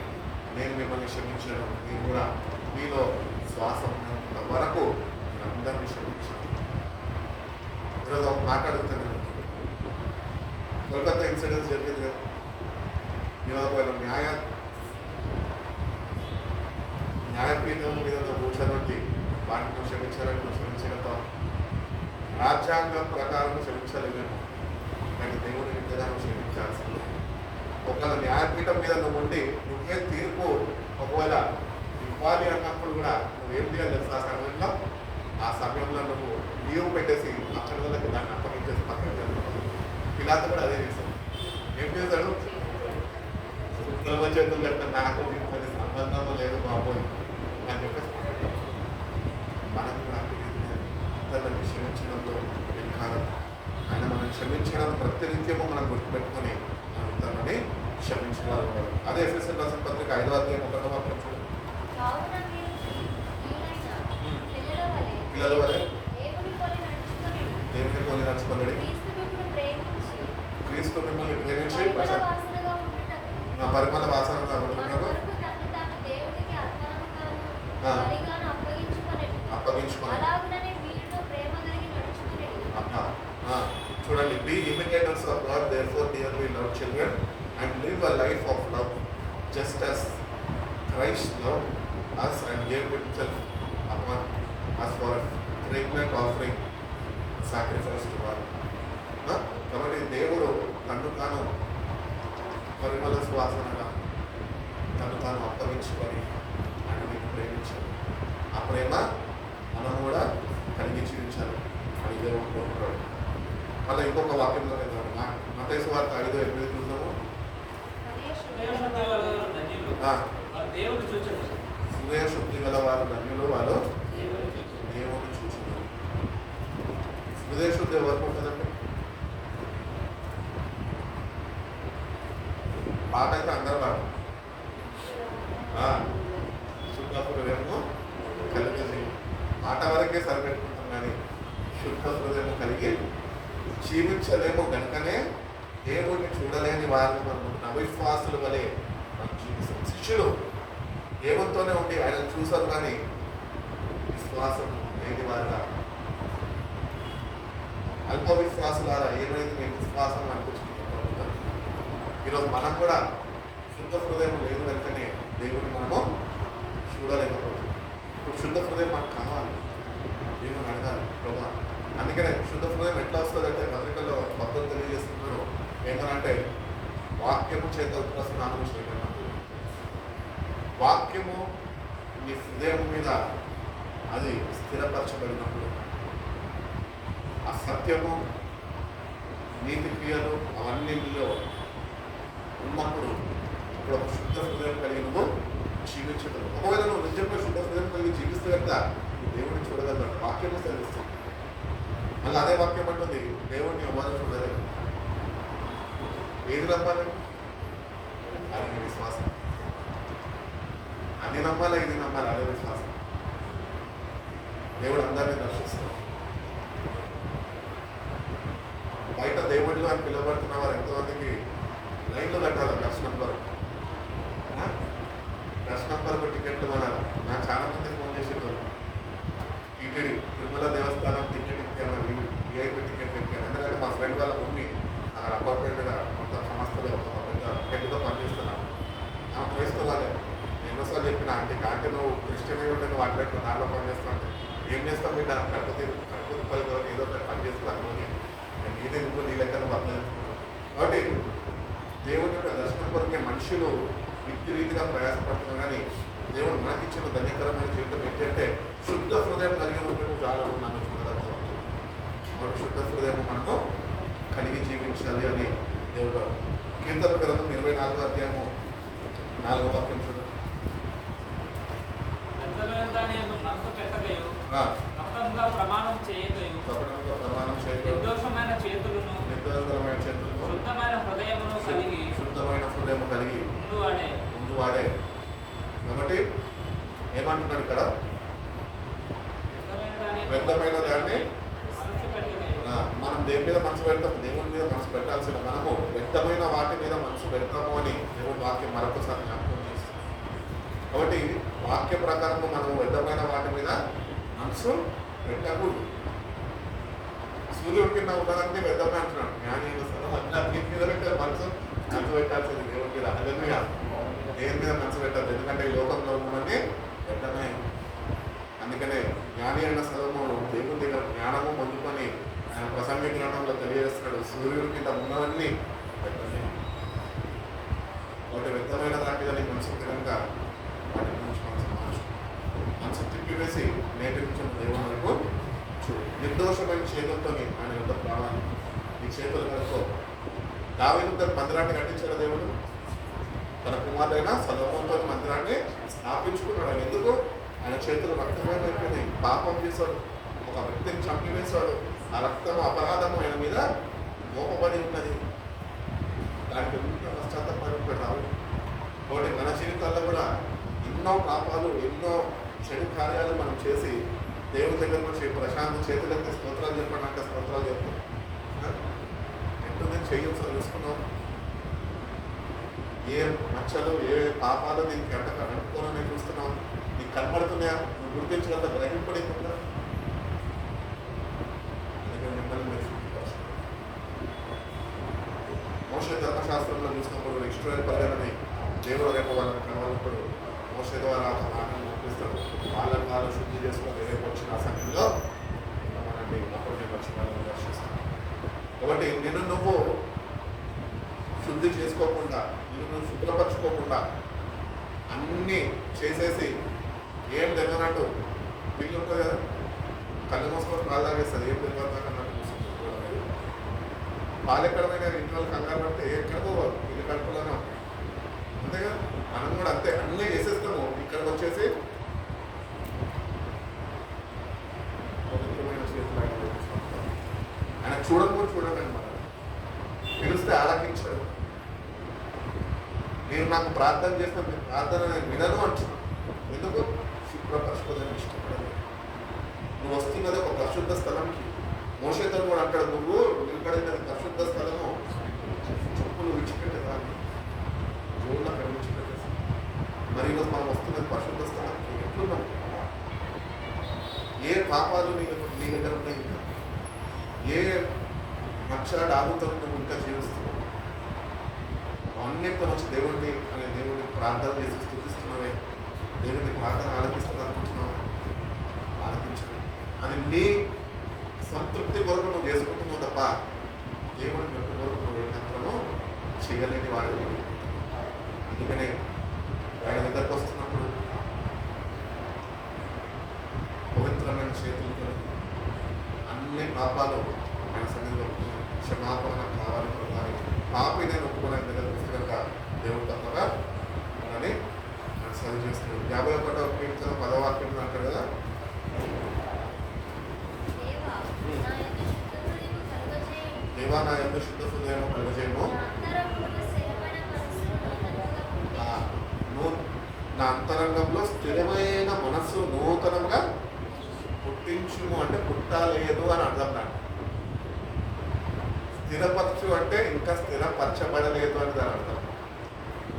నేను మిమ్మల్ని క్షమించాను, నేను కూడా మీలో శ్వాసం ఉన్నంత వరకు అందరినీ క్షమించాను. ఈరోజు ఒక మాట్లాడుతున్నాను. కోల్కతా ఇన్సిడెంట్స్ జరిగింది కదా. ఈరోజు ఒకవేళ న్యాయపీఠం మీద కూర్చోబట్టి వాటిని క్షమించాలని క్షమించగలుగుతాం. రాజ్యాంగం ప్రకారం క్షమించలేమేమో, కానీ దేవుని విధానం క్షమించాల్సింది. ఒకవేళ న్యాయపీఠం మీద నువ్వు ఉండి నువ్వే తీర్పు ఒకవేళ ఇవ్వాలి అన్నప్పుడు కూడా నువ్వేం చేయాలి తెలుసు? ఆ సమయంలో నువ్వు లీవ్ పెట్టేసి అక్కడ వాళ్ళకి దాన్ని అప్పగించేసి పక్కన చేస్తావు. పిల్లలు కూడా అదే చేస్తాడు. ఏం చేస్తాడు? చేతులు పెడితే నాకు దీనికి సంబంధం లేదు బాబోయ్ అని చెప్పేసి మనకు ఇతరులను క్షమించడంలో కారణం ఆయన మనం క్షమించడం ప్రతినిత్యము మనం గుర్తుపెట్టుకొని మనం ఇతరులని క్షమించగలరు. అదే ఎఫెసీయులకు రాసిన పత్రిక 5వ అధ్యాయం 1వ వచనం చూడండి. పిల్లల వలె దేవుని పోలి నడుచుకోండి. క్రీస్తు మిమ్మల్ని ప్రేమించి పరిమళ వాసనగా ఉంటున్నారు చూడండి. Be imitators of God, therefore dearly loved children, and live a life of love, just as Christ loved us and gave himself upon us for a fragrant offering, sacrifice to God. కాబట్టి దేవుడు తను తాను పరిమళ సువాసనగా తను తాను అప్పగించుకొని ఆయన మీకు ప్రేమించాడు. ఆ ప్రేమ మనం కూడా కలిగి జీవించాలి అని దేవుడు కోరుకుంటాడు. మళ్ళీ ఇంకొక వాక్యంలో మత్తయి సువార్త 5:8 చూద్దాము. హృదయ శుద్ధి గల వారు ధన్యులు, వాళ్ళు దేవుని చూచున్నారు. హృదయ శుద్ధి ఎవరికి ఉంటుందండి? పాట అయితే అందరూ పాడు. శుద్ధ హృదయము కలిగి మాట వరకే సరిపెట్టుకుంటాం, కానీ శుద్ధ హృదయము కలిగి జీవించలేము. కనుకనే దేవుడిని చూడలేని వారిని మనం అవిశ్వాసుల వలె మనం జీవిస్తాం. శిష్యులు దేవునితోనే ఉండి ఆయన చూసారు, కానీ విశ్వాసం లేని వారుగా అల్ప విశ్వాసులారా ఏమైంది మేము విశ్వాసం అనిపించుకుంటాం. ఈరోజు మనం కూడా శుద్ధ హృదయం లేదు కనుకనే దేవుడిని మనము చూడలేకపోతున్నాం. ఇప్పుడు శుద్ధ హృదయం మనకు కావాలి, దేవుని అడగాలి ప్రభా. అందుకనే శుద్ధ హృదయం ఎట్లా వస్తుందంటే పత్రికల్లో భక్తులు తెలియజేస్తున్నారు ఏమనంటే వాక్యము చేత ఉత్ప్రస్నానం చేయడం. వాక్యము నీ హృదయం మీద అది స్థిరపరచబడినప్పుడు, ఆ సత్యము నీతి క్రియలు అవన్నీలో ఉన్నప్పుడు ఇప్పుడు ఒక శుద్ధ హృదయం కలిగి నువ్వు జీవించగలవు. ఒకవేళ నువ్వు నిజంగా శుద్ధ హృదయం కలిగి జీవిస్తే కనుక దేవుడిని చూడగలరు. వాక్యము సెలవిస్తుంది. మళ్ళీ అదే వాక్యం అంటుంది దేవుడిని ఎవరు చూడలేదు. ఏది నమ్మాలి? అది విశ్వాసం. అది నమ్మాలి, ఇది నమ్మాలి, అదే విశ్వాసం. దేవుడు అందరినీ దర్శిస్తాడు. బయట దేవుళ్ళు అని పిలువబడుతున్న వారు ఎంతోమందికి లైన్లు కట్టాలి దర్శనం వరకు. పెట్టమన్నారు. నాకు చాలా మంది ఫోన్ చేసేటోళ్ళు, టీటీడీ తిరుమల దేవస్థానం టికెట్ ఇచ్చాను, విఐపి టికెట్ ఇచ్చాను. ఎందుకంటే మా ఫ్రెండ్ వాళ్ళ మమ్మీ అక్కడ అపార్ట్మెంట్గా కొంత సంస్థలో ఒక పెద్ద హెడ్గా పనిచేస్తున్నాను. ఆమె క్రైస్తవాలే. ఎన్నోసార్లు చెప్పిన అంటే నువ్వు క్రిస్టియన్ అయి ఉంటే నువ్వు అట్లెట్లు నాలో పనిచేస్తా అంటే ఏం చేస్తాం మీరు కడుపు రూపాయల వరకు ఏదో ఒకటి పని చేస్తాను. నేను నీదే ఇంకో నీ లెక్కను వర్ణించుకున్నాను. కాబట్టి దేవుని యొక్క దర్శనం కొరకే మనుషులు వ్యక్తి రీతిగా ప్రయాసపడుతున్నారు. కానీ దేవుడు మనకిచ్చిన ధన్యకరమైన జీవితం ఏంటంటే శుద్ధ హృదయం కలిగి ఉండడం చాలా నన్ను చూడగలుగుతాం. శుద్ధ హృదయం మనము కలిగి జీవించాలి అని దేవుడు కీర్తన గ్రంథం 24వ అధ్యాయము 4వ వాక్యం చూడండి. ప్రమాణం చేయకయు నిర్దోషమైన చేతులను శుద్ధమైన హృదయమును కలిగి ముందు వాడే. కాబట్టి ఏమంటున్నాడు ఇక్కడ? వ్యర్థమైన దాన్ని మనం దేని మీద మనసు పెడతాం? దేవుని మీద మనసు పెట్టాల్సిన మనము వ్యర్థమైన వాటి మీద మనసు పెడతాము అని దేవుని వాక్యం మరొకసారి జ్ఞాపకం చేస్తుంది. కాబట్టి వాక్య ప్రకారం మనం వ్యర్థమైన వాటి మీద మనసు పెట్టకూడదు. సూర్యుడి కింద ఉన్నదాన్ని వ్యర్థమే అంటున్నాడు. జ్ఞాని అన్నిటి మీద పెట్టారు మనసు పెట్టాల్సింది దేవుడి మీద. అదన్నీ దేని మీద మనసు పెట్టాలి. ఎందుకంటే ఈ లోకంలో ఉన్నవన్నీ వ్యర్థమే. అందుకనే జ్ఞాని అయిన సలోమోను దేవుని దగ్గర జ్ఞానము పొందుకొని ఆయన ప్రసంగ జ్ఞానంలో తెలియజేస్తున్నాడు, సూర్యుడి కింద ఉన్నవన్నీ వ్యర్థమే. ఒకటి వ్యర్థమైన దాని మీద నీకు మనసు కనుక వాటి నుంచి మనసు తిప్పివేసి నేటి నుంచి దేవుని వరకు చూడు. నిర్దోషమైన చేతులతో ఆయన యొక్క ప్రాణాన్ని ఈ చేతుల వరకు దావీదు మందిరాన్ని కట్టించాడు దేవుడు. తన కుమారుడైన సొలొమోనుతో మందిరాన్ని స్థాపించుకున్నాడు. ఆయన ఎందుకు? ఆయన చేతులు రక్తమైపోయినాయి. పాపం చేశాడు, ఒక వ్యక్తిని చంపివేశాడు. ఆ రక్తము అపరాధము ఆయన మీద మోపబడి ఉన్నది. దానికి ఎంత పశ్చాత్తాపడి ఉంటాడు రావుడు. కాబట్టి మన జీవితాల్లో కూడా ఎన్నో పాపాలు, ఎన్నో చెడు కార్యాలు మనం చేసి దేవుని దగ్గర నుంచి ప్రశాంత చేతులైతే స్తోత్రాలు చెప్పడానికి స్తోత్రాలు చెప్తాం. ఎంతో చేయాల్సి చూసుకున్నాం. ఏ మచ్చలు, ఏ పాపాలు దీనికి అంటుకోవాలని చూస్తున్నావు? నీకు కనపడుతున్నాయా? నువ్వు గుర్తించినంత గ్రహింపడిందా? మోషే ధర్మశాస్త్రంలో చూసినప్పుడు ఇస్రాయేల్ ప్రజలని దేవుడు రేపు వాళ్ళని కనవలప్పుడు మోషే ద్వారా ఒక మాటను చూపిస్తాడు. వాళ్ళని వాళ్ళు శుద్ధి చేసుకొని రేపు వచ్చిన ఆ సమయంలో మనల్ని అప్పుడు నేను వచ్చి వాళ్ళని దర్శిస్తాను. కాబట్టి నిన్ను నువ్వు శుద్ధి చేసుకోకుండా, నిన్ను నువ్వు శుభ్రపరచుకోకుండా అన్నీ చేసేసి ఏం తెలియనట్టు వీళ్ళు ఉంటుంది కదా, కళ్ళు మూసుకొని పాలు తాగేస్తుంది. ఏం తెలియదన్నట్టు చూస్తుంది. పాలు ఎక్కడమైనా ఇంట్లో కంగారు పడితే ఎక్కడికో ఇది కడుపులోనే ఉంటుంది. అంతేగా మనం కూడా అంతే, అన్నీ చేసేస్తాము. ఇక్కడికి వచ్చేసి పవిత్రమైన చేతులు ఆయన చూడకపోతే చూడండి అనమాట. పిలిస్తే ఆలకించాడు. మీరు నాకు ప్రార్థన చేస్తే మీరు ప్రార్థన వినను అంటున్నాను. ఎందుకు? శుభ్రపరచుకోదని ఇష్టపడదు. నువ్వు వస్తున్నది ఒక పరిశుద్ధ స్థలంకి. మోషేతో కూడా అంటాడు, నువ్వు నిలబడినది పరిశుద్ధ స్థలము, చెప్పులు విడిచిపెట్టేదాన్ని జోళ్ళు అక్కడ విడిచిపెట్టేసి. మరి ఈరోజు మనం వస్తున్నది పరిశుద్ధ స్థలానికి. ఎట్లున్నావు? ఏ పాపాలు నీ దగ్గర ఉన్నాయి? ఇంకా ఏ మచ్చ డాగుతో నువ్వు ఇంకా జీవిస్తున్నావు? అన్నింటి వచ్చి దేవుడిని ప్రార్థన చేసి స్థుతిస్తున్నావే, దేవుడిని ప్రార్థన ఆలకిస్తున్నా అనుకుంటున్నావు? ఆలకించు. అది నీ సంతృప్తి కొరకు నువ్వు చేసుకుంటున్నావు తప్ప దేవుడిని యొక్క కొరకు నువ్వు ఏమాత్రము చేయలేని వాడు. అందుకనే ఆయన దగ్గరకు వస్తున్నప్పుడు పవిత్రమైన చేతులతో అన్ని పాపాలు ఆయన సన్నిధిలో క్షమాపణ కావాలి. పాపి నేను ఒప్పుకోవడానికి దగ్గర పుస్తకంగా దేవుడు తప్పగా అని సరి చేస్తున్నాడు. 51వ కీర్తన 10వ వాక్యంలో అంటారు కదా, దేవా నా యందు శుద్ధ హృదయము కలుగజేయము, నా అంతరంగంలో స్థిరమైన మనస్సు నూతనంగా పుట్టించుము. అంటే పుట్టలేదు అని అర్థం. నాకు స్థిరపరచు అంటే ఇంకా స్థిరపరచబడలేదు అని దాని అర్థం.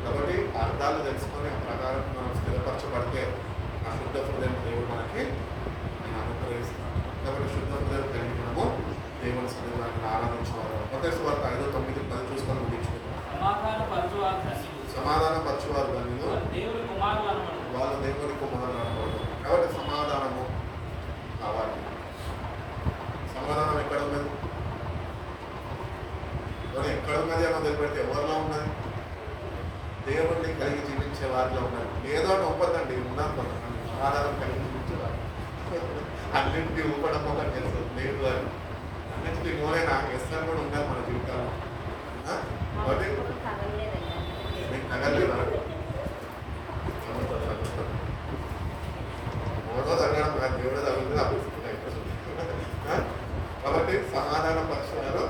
కాబట్టి అర్థాలు తెలుసుకొని ఆ ప్రకారం మనం స్థిరపరచ శుద్ధపరచబడితే ఆ శుద్ధ హృదయం దేవుడు మనకి ఆయన అనుగ్రహిస్తాడు. కాబట్టి శుద్ధ హృదయం కలిగి మనము దేవుని సన్నిధానాన్ని ఆరాధించేవారు. మత్తయి సువార్త 5:9-10 చూసుకొని ముగించుకుంటాం. సమాధాన పరచువారు దానిలో వాళ్ళు దేవుని కుమారులు అనకూడదు. కాబట్టి సమాధానము కావాలి. సమాధానం ఎక్కడ ఉన్నది? ఎక్కడ ఉన్నది అని వదిలిపెడితే ఎవరిలో ఉన్నది? దేవుణ్ణి కలిగి జీవించే వారిలో ఉన్నది. ఏదో అని ఒప్పదండి, ఉన్నాను కొంతమంది సమాధానం కలిగి జీవించేవారు. అన్నింటినీ ఊపడం ఒక తెలుసు లేదు అని అన్నింటినీ నూనెనా ఎస్ఆర్ కూడా ఉండాలి మన జీవితాల్లో. కాబట్టి మీకు తగలేదా? ఓడో తగ్గడం కాదు, దేవుడో తగ్గుతుంది అనిపిస్తుంది. కాబట్టి సమాధాన పక్షులు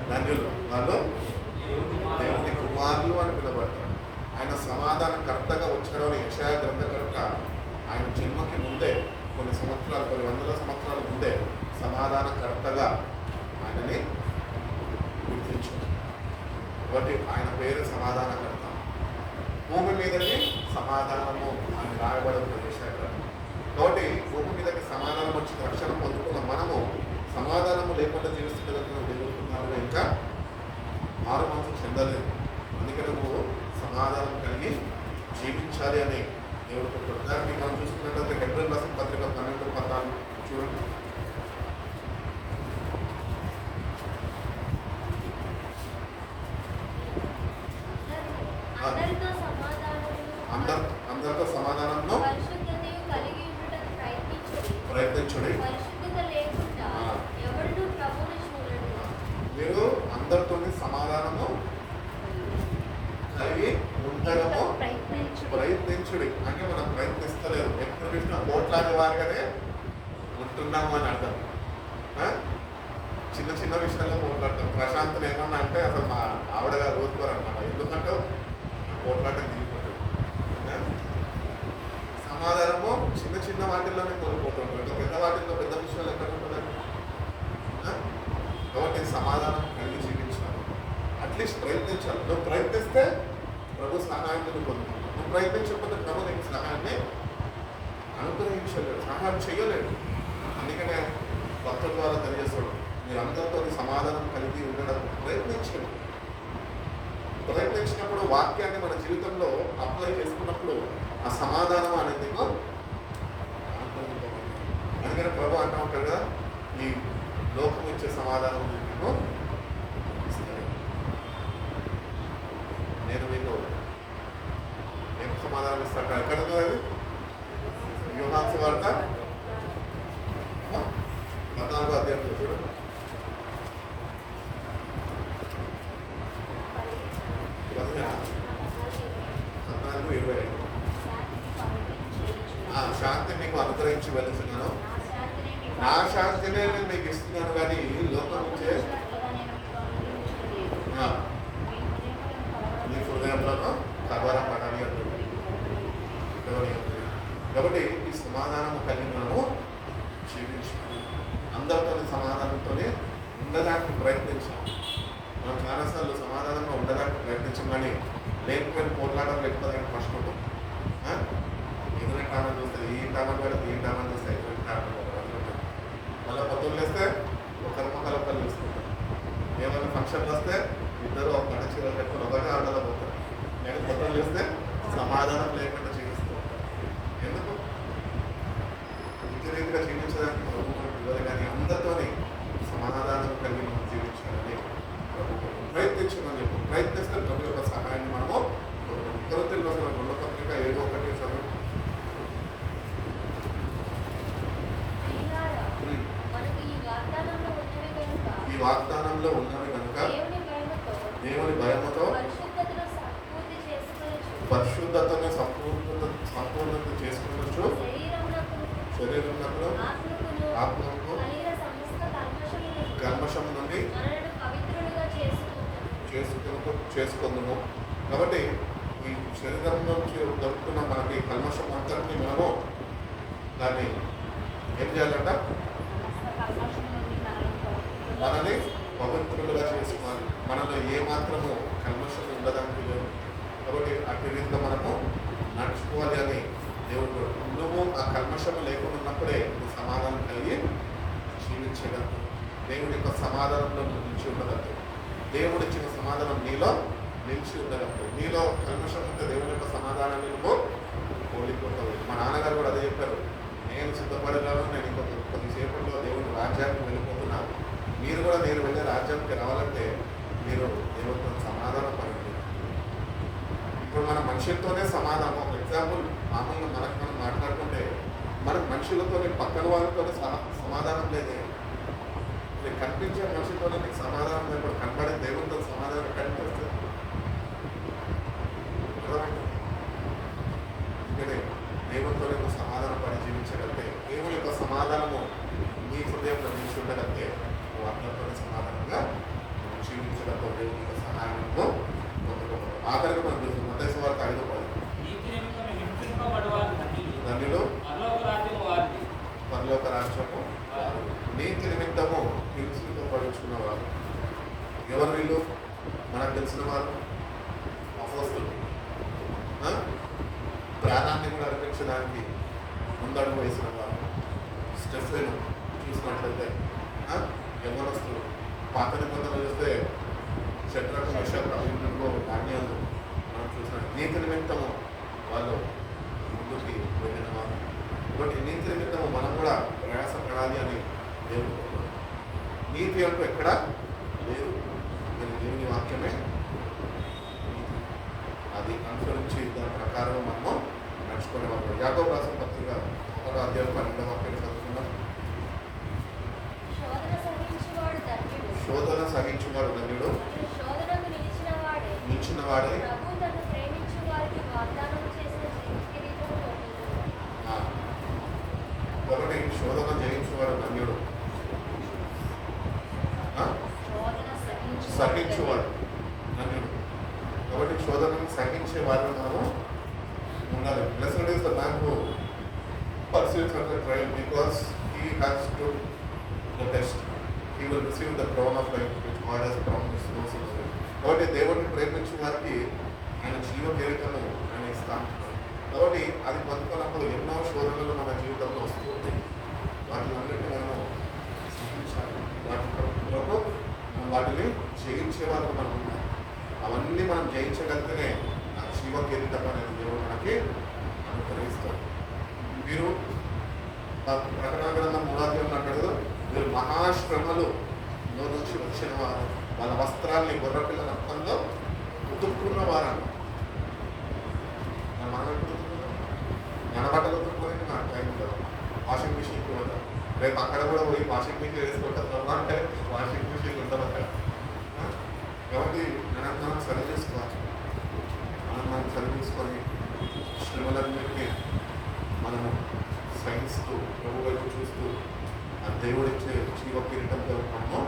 ధన్యులు, వాళ్ళు దేవుని కుమారులు అని పిలువబడతారు. ఆయన సమాధానకర్తగా వచ్చాడు. యెషయా గ్రంథకర్త ఆయన జన్మకి ముందే కొన్ని వందల సంవత్సరాల ముందే సమాధానకర్తగా ఆయనని గుర్తించారు. కాబట్టి ఆయన పేరు సమాధానకర్త. భూమి మీదకి సమాధానము అని రాయబడిన యెషయా. కాబట్టి భూమి మీదకి సమాధానం వచ్చి రక్షణ పొందుకున్న మనము సమాధానము లేకుండా జీవిస్తున్న దేవుడుకున్నాము, ఇంకా మారు మనసు చెందలేదు. అందుకని నువ్వు సమాధానం కలిగి జీవించాలి అని దేవుడు చెప్పాడు. దానికి మనం చూసుకున్నట్లయితే హెబ్రీయులకు రాసిన పత్రిక 12:14 చూడండి. అందరితో సమాధానంలో ప్రయత్నించుడి. మీరు అందరితో సమాధానము కలిగి ఉండడము ప్రయత్నించుడి. అంటే మనం ప్రయత్నిస్తలేదు, ఎప్పుడు చూసినా ఓట్లాడే వారిగానే ఉంటున్నాము అని అర్థం. చిన్న చిన్న విషయాల్లో పోట్లాడతాం. ప్రశాంత్ ఏమన్నా అంటే అసలు మా ఆవిడగా రోజుకోరు అన్నమాట. ఎందుకంటే పోట్లాడటం దిగిపోతుంది. సమాధానము చిన్న చిన్న వాటిల్లోనే కోల్పోతుంటారు. పెద్ద వాటిల్లో పెద్ద విషయాలు ఎక్కడ ఉంటుందండి? కాబట్టి సమాధానం కలిగి జీవించాలి. అట్లీస్ట్ ప్రయత్నించాలి. నువ్వు ప్రయత్నిస్తే ప్రభు సహాయాన్ని పొందుతావు. నువ్వు ప్రయత్నించకపోతే ప్రభు నీకు సహాయాన్ని అనుగ్రహించలేడు, సహాయం చేయలేడు. అందుకనే భక్తుల ద్వారా తెలియజేస్తాడు, మీరు అందరితో సమాధానం కలిగి ఉండడం ప్రయత్నించండి. ప్రయత్నించినప్పుడు వాక్యాన్ని మన జీవితంలో అప్లై చేసుకున్నప్పుడు ఆ సమాధానం అనేది అందుకని ప్రభు అంటూ ఉంటాడు కదా, ఈ లోకం ఇచ్చే సమాధానం మీకు నేను మీకు ఏం సమాధానం ఇస్తాను? ఎక్కడ ఉంది అది? యోహాను సువార్త 14వ అధ్యాయంలో చూడండి. 14:25 శాంతి మీకు అనుగ్రహించి వెళ్తున్నాను, నా శాంతినే నేను మీకు ఇస్తున్నాను, కానీ లోకం నుంచే మీ హృదయంలో కలవరపడాలి అంటుంది. కాబట్టి ఈ సమాధానం కలిగి మనము జీవించాలి. అందరితో సమాధానంతో ఉండడానికి ప్రయత్నించాలి. మనం చాలాసార్లు సమాధానంగా ఉండడానికి ప్రయత్నించాం, కానీ లేకపోయిన పోట్లాటం లేకపోతే ఫస్ట్ ఉంటుంది. ఎదురు కామన్ చూస్తుంది, ఈ కామన్ పెడితే ఈ కామన్ చూస్తే ఎదురు కామన్ మళ్ళీ పొద్దున్న వేస్తే ఒకరి మొక్కలు ఒకరు చూసుకుంటారు. ఏమైనా ఫంక్షన్లు వస్తే ఇద్దరు ఒక గంట చీరలు పెట్టుకుని ఒకటే ఆటలో పోతారు. నేను పొద్దున్న చూస్తే సమాధానం లేకుండా జీవిస్తూ ఉంటారు. ఎందుకు? ఇంటి రీతిగా జీవించడానికి ప్రభుత్వం, కానీ అందరితోని సమాధానం కలిగి మనం జీవించాలని ప్రభుత్వం ప్రయత్నించమని చెప్పి ప్రయత్నిస్తే ప్రభు యొక్క సహాయాన్ని మనము కొరింథీయులకు రాసిన 2వ పత్రిక 7:1 చదువు. ఈ వాగ్దానంలో ఉన్నవి కనుక దేవుని భయముతో పరిశుద్ధతను సంపూర్ణత చేసుకున్నచ్చు, శరీరమునకు ఆత్మకు కల్మషం నుండి చేసుకుందాము. కాబట్టి ఈ శరీరం నుంచి దొరుకుతున్న మనకి కల్మషం అంతటిని మనము దాన్ని ఏం చేయాలంట? మనని పవిత్రులుగా చేసుకోవాలి. మనలో ఏ మాత్రము కల్మషం ఉండడానికి లేదు. కాబట్టి అట్టి రీతిగా మనము సమాధానంలో నిలిచి ఉండగలదు. దేవుడు ఇచ్చిన సమాధానం నీలో నిలిచి ఉండగలదు. నీలో కల్మషం ఉంటే దేవుని యొక్క సమాధానాన్ని నువ్వు కోల్పోతావు. మా నాన్నగారు కూడా అదే చెప్పారు, నేను సిద్ధపడగాను, నేను ఇంకొక కొద్దిసేపట్లో దేవుని రాజ్యానికి వెళ్ళిపోతున్నాను. మీరు కూడా నేను వెళ్ళే రాజ్యానికి రావాలంటే మీరు దేవుడితో సమాధానం పడండి. ఇప్పుడు మన మనుషులతోనే సమాధానం. ఒక ఎగ్జాంపుల్, మామూలుగా మనకు మనం మాట్లాడుకుంటే మనకు మనుషులతోనే పక్కన వాళ్ళతోనే సమాధానం లేదే. నీకు కనిపించే మనుషులతోనే నీకు సమాధానం లేకపోతే కనబడే దేవునితో సమాధానం కనిపిస్తుంది. అందుకనే దేవునితో నువ్వు సమాధానం పడి జీవించగలిగితే, దేవుని యొక్క సమాధానము నీ హృదయంలో నిలిచి ఉండగలిగితే నువ్వు అందరితోనే సమాధానంగా నువ్వు జీవించడంతో దేవుని యొక్క సహాయాన్ని పొందుకోవాలి. ఆఖరికి మనం చూస్తున్నాం మత్తయి సువార్త 5:10 ధన్యులు పరలోక రాజ్యము నీతి నిమిత్తము హింసింపబడుచున్నవారు. ఎవరు వీళ్ళు? మనకు తెలిసిన వారు అపోస్తలులు. ప్రాణాన్ని కూడా అర్పించడానికి ముందడుగు వేసిన వారు. స్టెఫెను చూసినట్లయితే యవ్వనస్తులు. పాత నిబంధనలు చూస్తే శత్రుఘ్న విషయంలో ధాన్యాలు మనం చూసిన నీతి నిమిత్తము వాళ్ళు ముందుకి వెళ్ళిన వారు. కాబట్టి నీతి నిమిత్తము మనం కూడా ప్రయాసపడాలి అని దేవుడు. నీతి అంటూ ఎక్కడ లేదు, దేవుని వాక్యమే నీతి. అది అనుసరించి దాని ప్రకారం మనము నడుచుకునే వాళ్ళు. యాకోబు రాసిన పత్రిక 1వ అధ్యాయం 12వ వాక్యం చదువుతున్నాం. శోధన సహించువాడు ధన్యుడు, నిలిచిన వాడే. ఒకటి శోధన జయించువాడు ధన్యుడు, సహించువాడు ధన్యుడు. కాబట్టి శోధనను సహించే వారిని మనము ఉండాలి. Blessed is the man who perseveres under trial because he has stood the test. He will receive the crown of life which God has promised those who love him. కాబట్టి దేవుడిని ప్రేమించిన వారికి ఆయన జీవ జీవితము ఆయన ఇస్తాను. కాబట్టి అది పొందుకున్నప్పుడు ఎన్నో శోధనలు మన జీవితంలో వస్తూ ఉంటాయి. వాటిలన్నింటినీ మనము సహించాలి. వాటిని జయించే వాళ్ళు మనం ఉన్నాం. అవన్నీ మనం జయించగలిగితేనే ఆ జీవ కిరీటం అనేది దేవుడు మనకి అనుగ్రహిస్తాడు. మీరు ప్రకటన గ్రంథం 3వ అధ్యాయం అంటాడు, మీరు మహాశ్రమలో నుంచి వచ్చిన వారు, వాళ్ళ వస్త్రాల్ని గొర్రెపిల్ల రక్తంలో ఉతుక్కున్న వారన్న. మన బట్టలు ఉతుక్కుని నాకు టైం కదా, వాషింగ్ మిషన్కి పోతాం. రేపు అక్కడ కూడా పోయి వాషింగ్ మిషన్ వేసుకుంటాం అంటే వాషింగ్ మిషన్ ఉంటుంది అక్కడ. కాబట్టి మనం సరి చేసుకోవాలి. మనం సరి చేసుకొని శ్రమలన్నింటినీ మనము సహిస్తూ ప్రభు వైపు చూస్తూ ఆ దేవుడిచ్చే జీవ కిరీటంతో మనము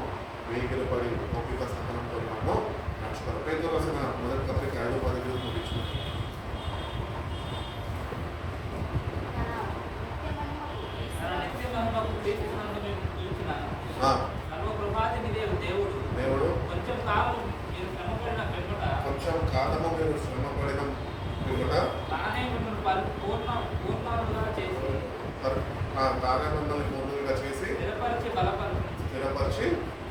వేగిలపడి ఓపిక సహనంతో మనము నడుచుకోవాలి. పేతురు రాసిన మొదటి పత్రిక 5:10 ముగించుకుంటాం. దేవుడు కొంచెం కాలము మీరు శ్రమపడిన పిమ్మట తానే మిమ్మల్ని పూర్ణులుగా చేసి స్థిరపరిచి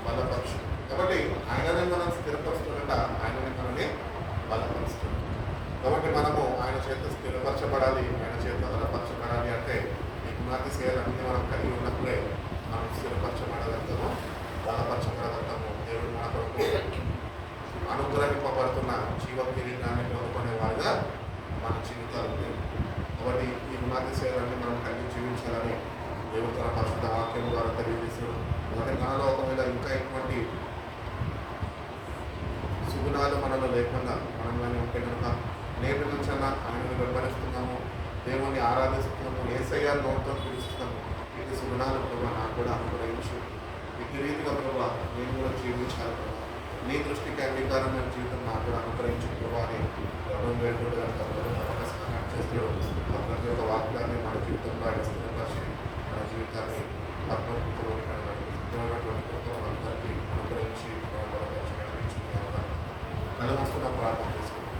బలపరచు. కాబట్టి ఆయననే మనం స్థిరపరుస్తున్నట, ఆయననే మనల్ని బలపరుస్తుంది. కాబట్టి మనము ఆయన చేత స్థిరపరచబడాలి, ఆయన చేత బలపరచబడాలి. అంటే ఈ గుణాతిశయాలన్నీ మనం కలిగి ఉన్నప్పుడే మనం స్థిరపరచబడగలుగుతాము, బలపరచబడగలుగుతాము. దేవుడు మన కొరకు అనుగ్రహింపబడుతున్న జీవ కిరీటాన్ని పొందుకునే వారిగా మన జీవితాలు ఉన్నాయి. కాబట్టి ఈ గుణాతిశయాలన్నీ మనం కలిగి జీవించాలని దేవుడు తన పరిశుద్ధ వాక్యం ద్వారా తెలియజేశాడు. అలాగే మనలో ఒకవేళ ఇంకా ఎటువంటి సుగుణాలు మనలో లేకుండా మనలోనే ఉంటే కనుక నేటి నుంచైనా ఆయనను వెంబడిస్తున్నాము, దేవుణ్ణి ఆరాధిస్తున్నాము, యేసయ్య నోటితో పిలుస్తున్నాము. ఇది సుగుణాలు ప్రభావ నాకు కూడా అనుగ్రహించు. ఈ రీతిగా ప్రభావ నేను కూడా జీవించాలి ప్రభావ, నీ దృష్టికి అంగీకారమైన జీవితం నాకు కూడా అనుగ్రహించు ప్రభావ అని ప్రభుత్వం వేడుకుంటే సహాయం చేస్తాడు. ప్రతి ఒక్క వాక్యాన్ని మన జీవితంలో ఆయన స్థిరపరిచి మన జీవితాన్ని అందరికీ అనుగ్రహించి కళ్ళు వస్తున్న ప్రార్థన చేసుకుంటాం.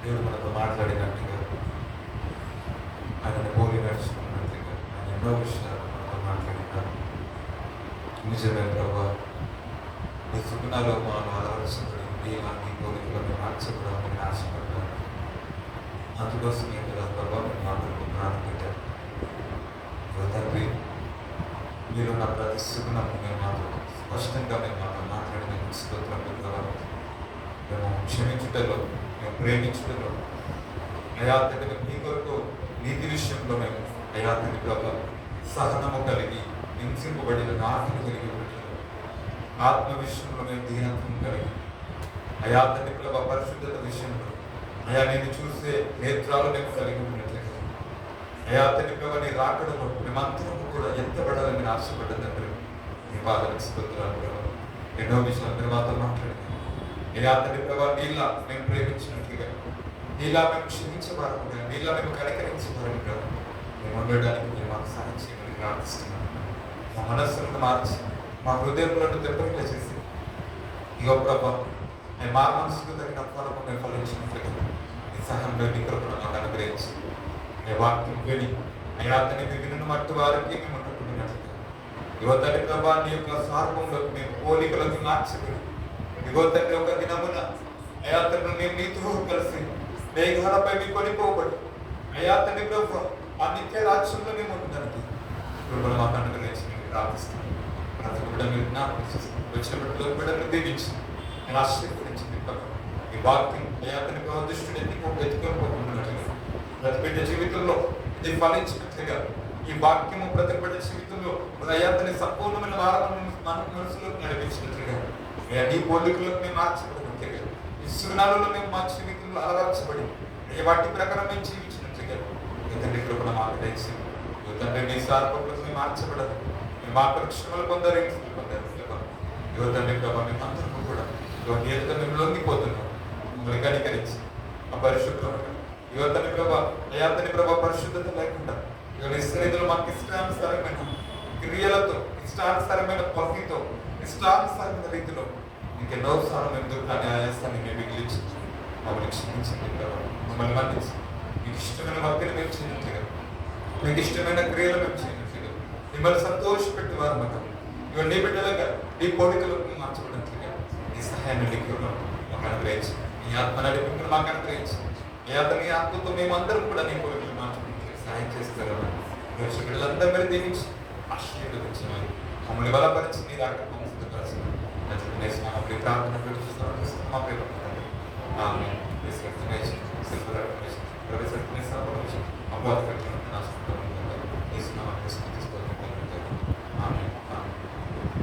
దేవుడు మనతో మాట్లాడినట్టుగా, ఆయనను పోలి నడుచుకున్నట్టుగా, ఆయన ఎన్నో విషయాలు మనతో మాట్లాడినారు. నిజమే ప్రభా, నీ సుగుణాలు మనం అలవరుచుకుని నీ పోలికలను మార్చకూడదని ఆశపడ్డాను. అందుకోసమే కదా ప్రభావ నేను మాటలు ప్రారంభించాను. తండ్రి, మీరు నా ప్రతి సుగుణము మేము మాతో స్పష్టంగా మేము మాతో మాట్లాడిన స్తోత్రం ప్రభావం. మేము క్షమించుటలో, మేము ప్రేమించుటలో, అయా తండ్రి మీ కొరకు నీతి విషయంలో మేము అయా తండ్రి ప్రభావ సహనము కలిగి హింసింపబడిన ఆత్మను కలిగి ఉండటం, ఆత్మ విషయంలో మేము దీనత్వం కలిగి అయా తండ్రి ప్రభావ పరిశుద్ధత విషయంలో అయా నేను చూసే నేత్రాలు మేము కలిగి ఉన్నట్లుగా అయా తండ్రి ప్రభావ నీ రాకడలో మేమంతరం కూడా ఎత్తబడాలని ఆశపడ్డ తండ్రి నీ పాదలకు స్తోత్రాలు ప్రభావ. ఎన్నో విషయాలు మీరు మాతో మాట్లాడింది. అయా తండ్రి ప్రభావ నీలా మేము ప్రేమించినట్లుగా, నీలా మేము క్షమించబడకుండా, నీలా మేము కనికరించబడకుండా మేము ఉండడానికి మీరు మాకు సహాయం చేయమని ప్రార్థిస్తున్నాను. మా మనస్సులను మార్చి మా హృదయంలో దెబ్బగా చేసి ఇగో ప్రభావ మా మనసుకు తగిన ఫలము మేము ఫలించినట్లుగా నీ సహాయంలో నీ కృపను మాకు అనుగ్రహించి నీ వాక్యం విని అయ్యా తండ్రి విను మట్టి వారికి మేము ఉంటున్నట్లుగా ఇగో తండ్రి ప్రభా నీ యొక్క స్వార్థంలో మేము పోలికలకు మార్చుకుని ఇగో తండ్రి ఒక దినమున అయ్యా తండ్రి మేము నీతో కలిసి మేఘాలపై మీ కొనిపోబడి అయ్యా తండ్రి ప్రభా ఆ నిత్య రాజ్యంలో మేము ఉండడానికి కృపను మాకు అనుగ్రహించి మేము ప్రార్థిస్తున్నాం. ప్రతి బిడ్డ మీరు జ్ఞాపకం వచ్చిన బిడ్డలు బిడ్డలు దీవించి నేను ఆశీర్వదించింది ఈ వాక్యం అయ్యా తండ్రి ప్రభా దుష్టుడు ఎత్తుకోకపోతున్నట్లుగా ప్రతి బిడ్డ జీవితంలో ఇది ఫలించినట్లుగా ఈ వాక్యము ప్రతి బిడ్డ జీవితంలో అయ్యా తండ్రి సంపూర్ణమైన వారాలను మన మనసులోకి నడిపించినట్లుగా నీ పోలికలకు మేము మార్చబడినట్లుగా ఈ సుగుణాలలో మేము మా జీవితంలో అలవర్చబడి వాటి ప్రకారం మేము జీవించినట్లుగా తండ్రి కృపణ మాకు దయచి తండ్రి నీ సార్పకులకు మేము మార్చబడదు. మేము మా పరీక్షలు పొందారు పొందారు తండ్రి ప్రభావ మేము అందరూ కూడా ఏదో మేము లొంగిపోతున్నాం. మమ్మల్ని కనికరించి ఆ పరిశుభ్రమైన యువతని ప్రభా అయాతని ప్రభా పరిశుద్ధత లేకుండా ఇస్రాయేలులో మాకు ఇష్టానుసారమైన క్రియలతో, ఇష్టానుసారమైన భక్తితో, ఇష్టానుసారమైన రీతిలో మీకు ఎన్నోసార్లు మేము దుఃఖాన్ని ఆయాసాన్ని మేము మిగిలించి మమ్మల్ని క్షమించండి ప్రభావ. మమ్మల్ని మన్నించి మీకు ఇష్టమైన భక్తిని మేము చేయనట్లుగా, మీకు ఇష్టమైన క్రియలు మేము చేయనట్లుగా, మిమ్మల్ని సంతోషపెట్టేవారు మాకు ఇవన్నీ బిడ్డలుగా నీ పోలికలకు మార్చబడినట్లుగా నీ సహాయాన్ని నీకు మాకు అనుగ్రహించి నీ ఆత్మ నడిపింపును మాకు అనుగ్రహించి నీ ఆత్మతో మేమందరం కూడా నీ పోలికలు మార్చుకుంటే సహాయం చేస్తారు. బిడ్డలందరూ మీరు దీవించి ఆశీర్వదించమని మమ్మల్ని బలపరిచి నీ రాక ప్రార్థన పెడుతున్నాం మా పేరు ప్రవేశ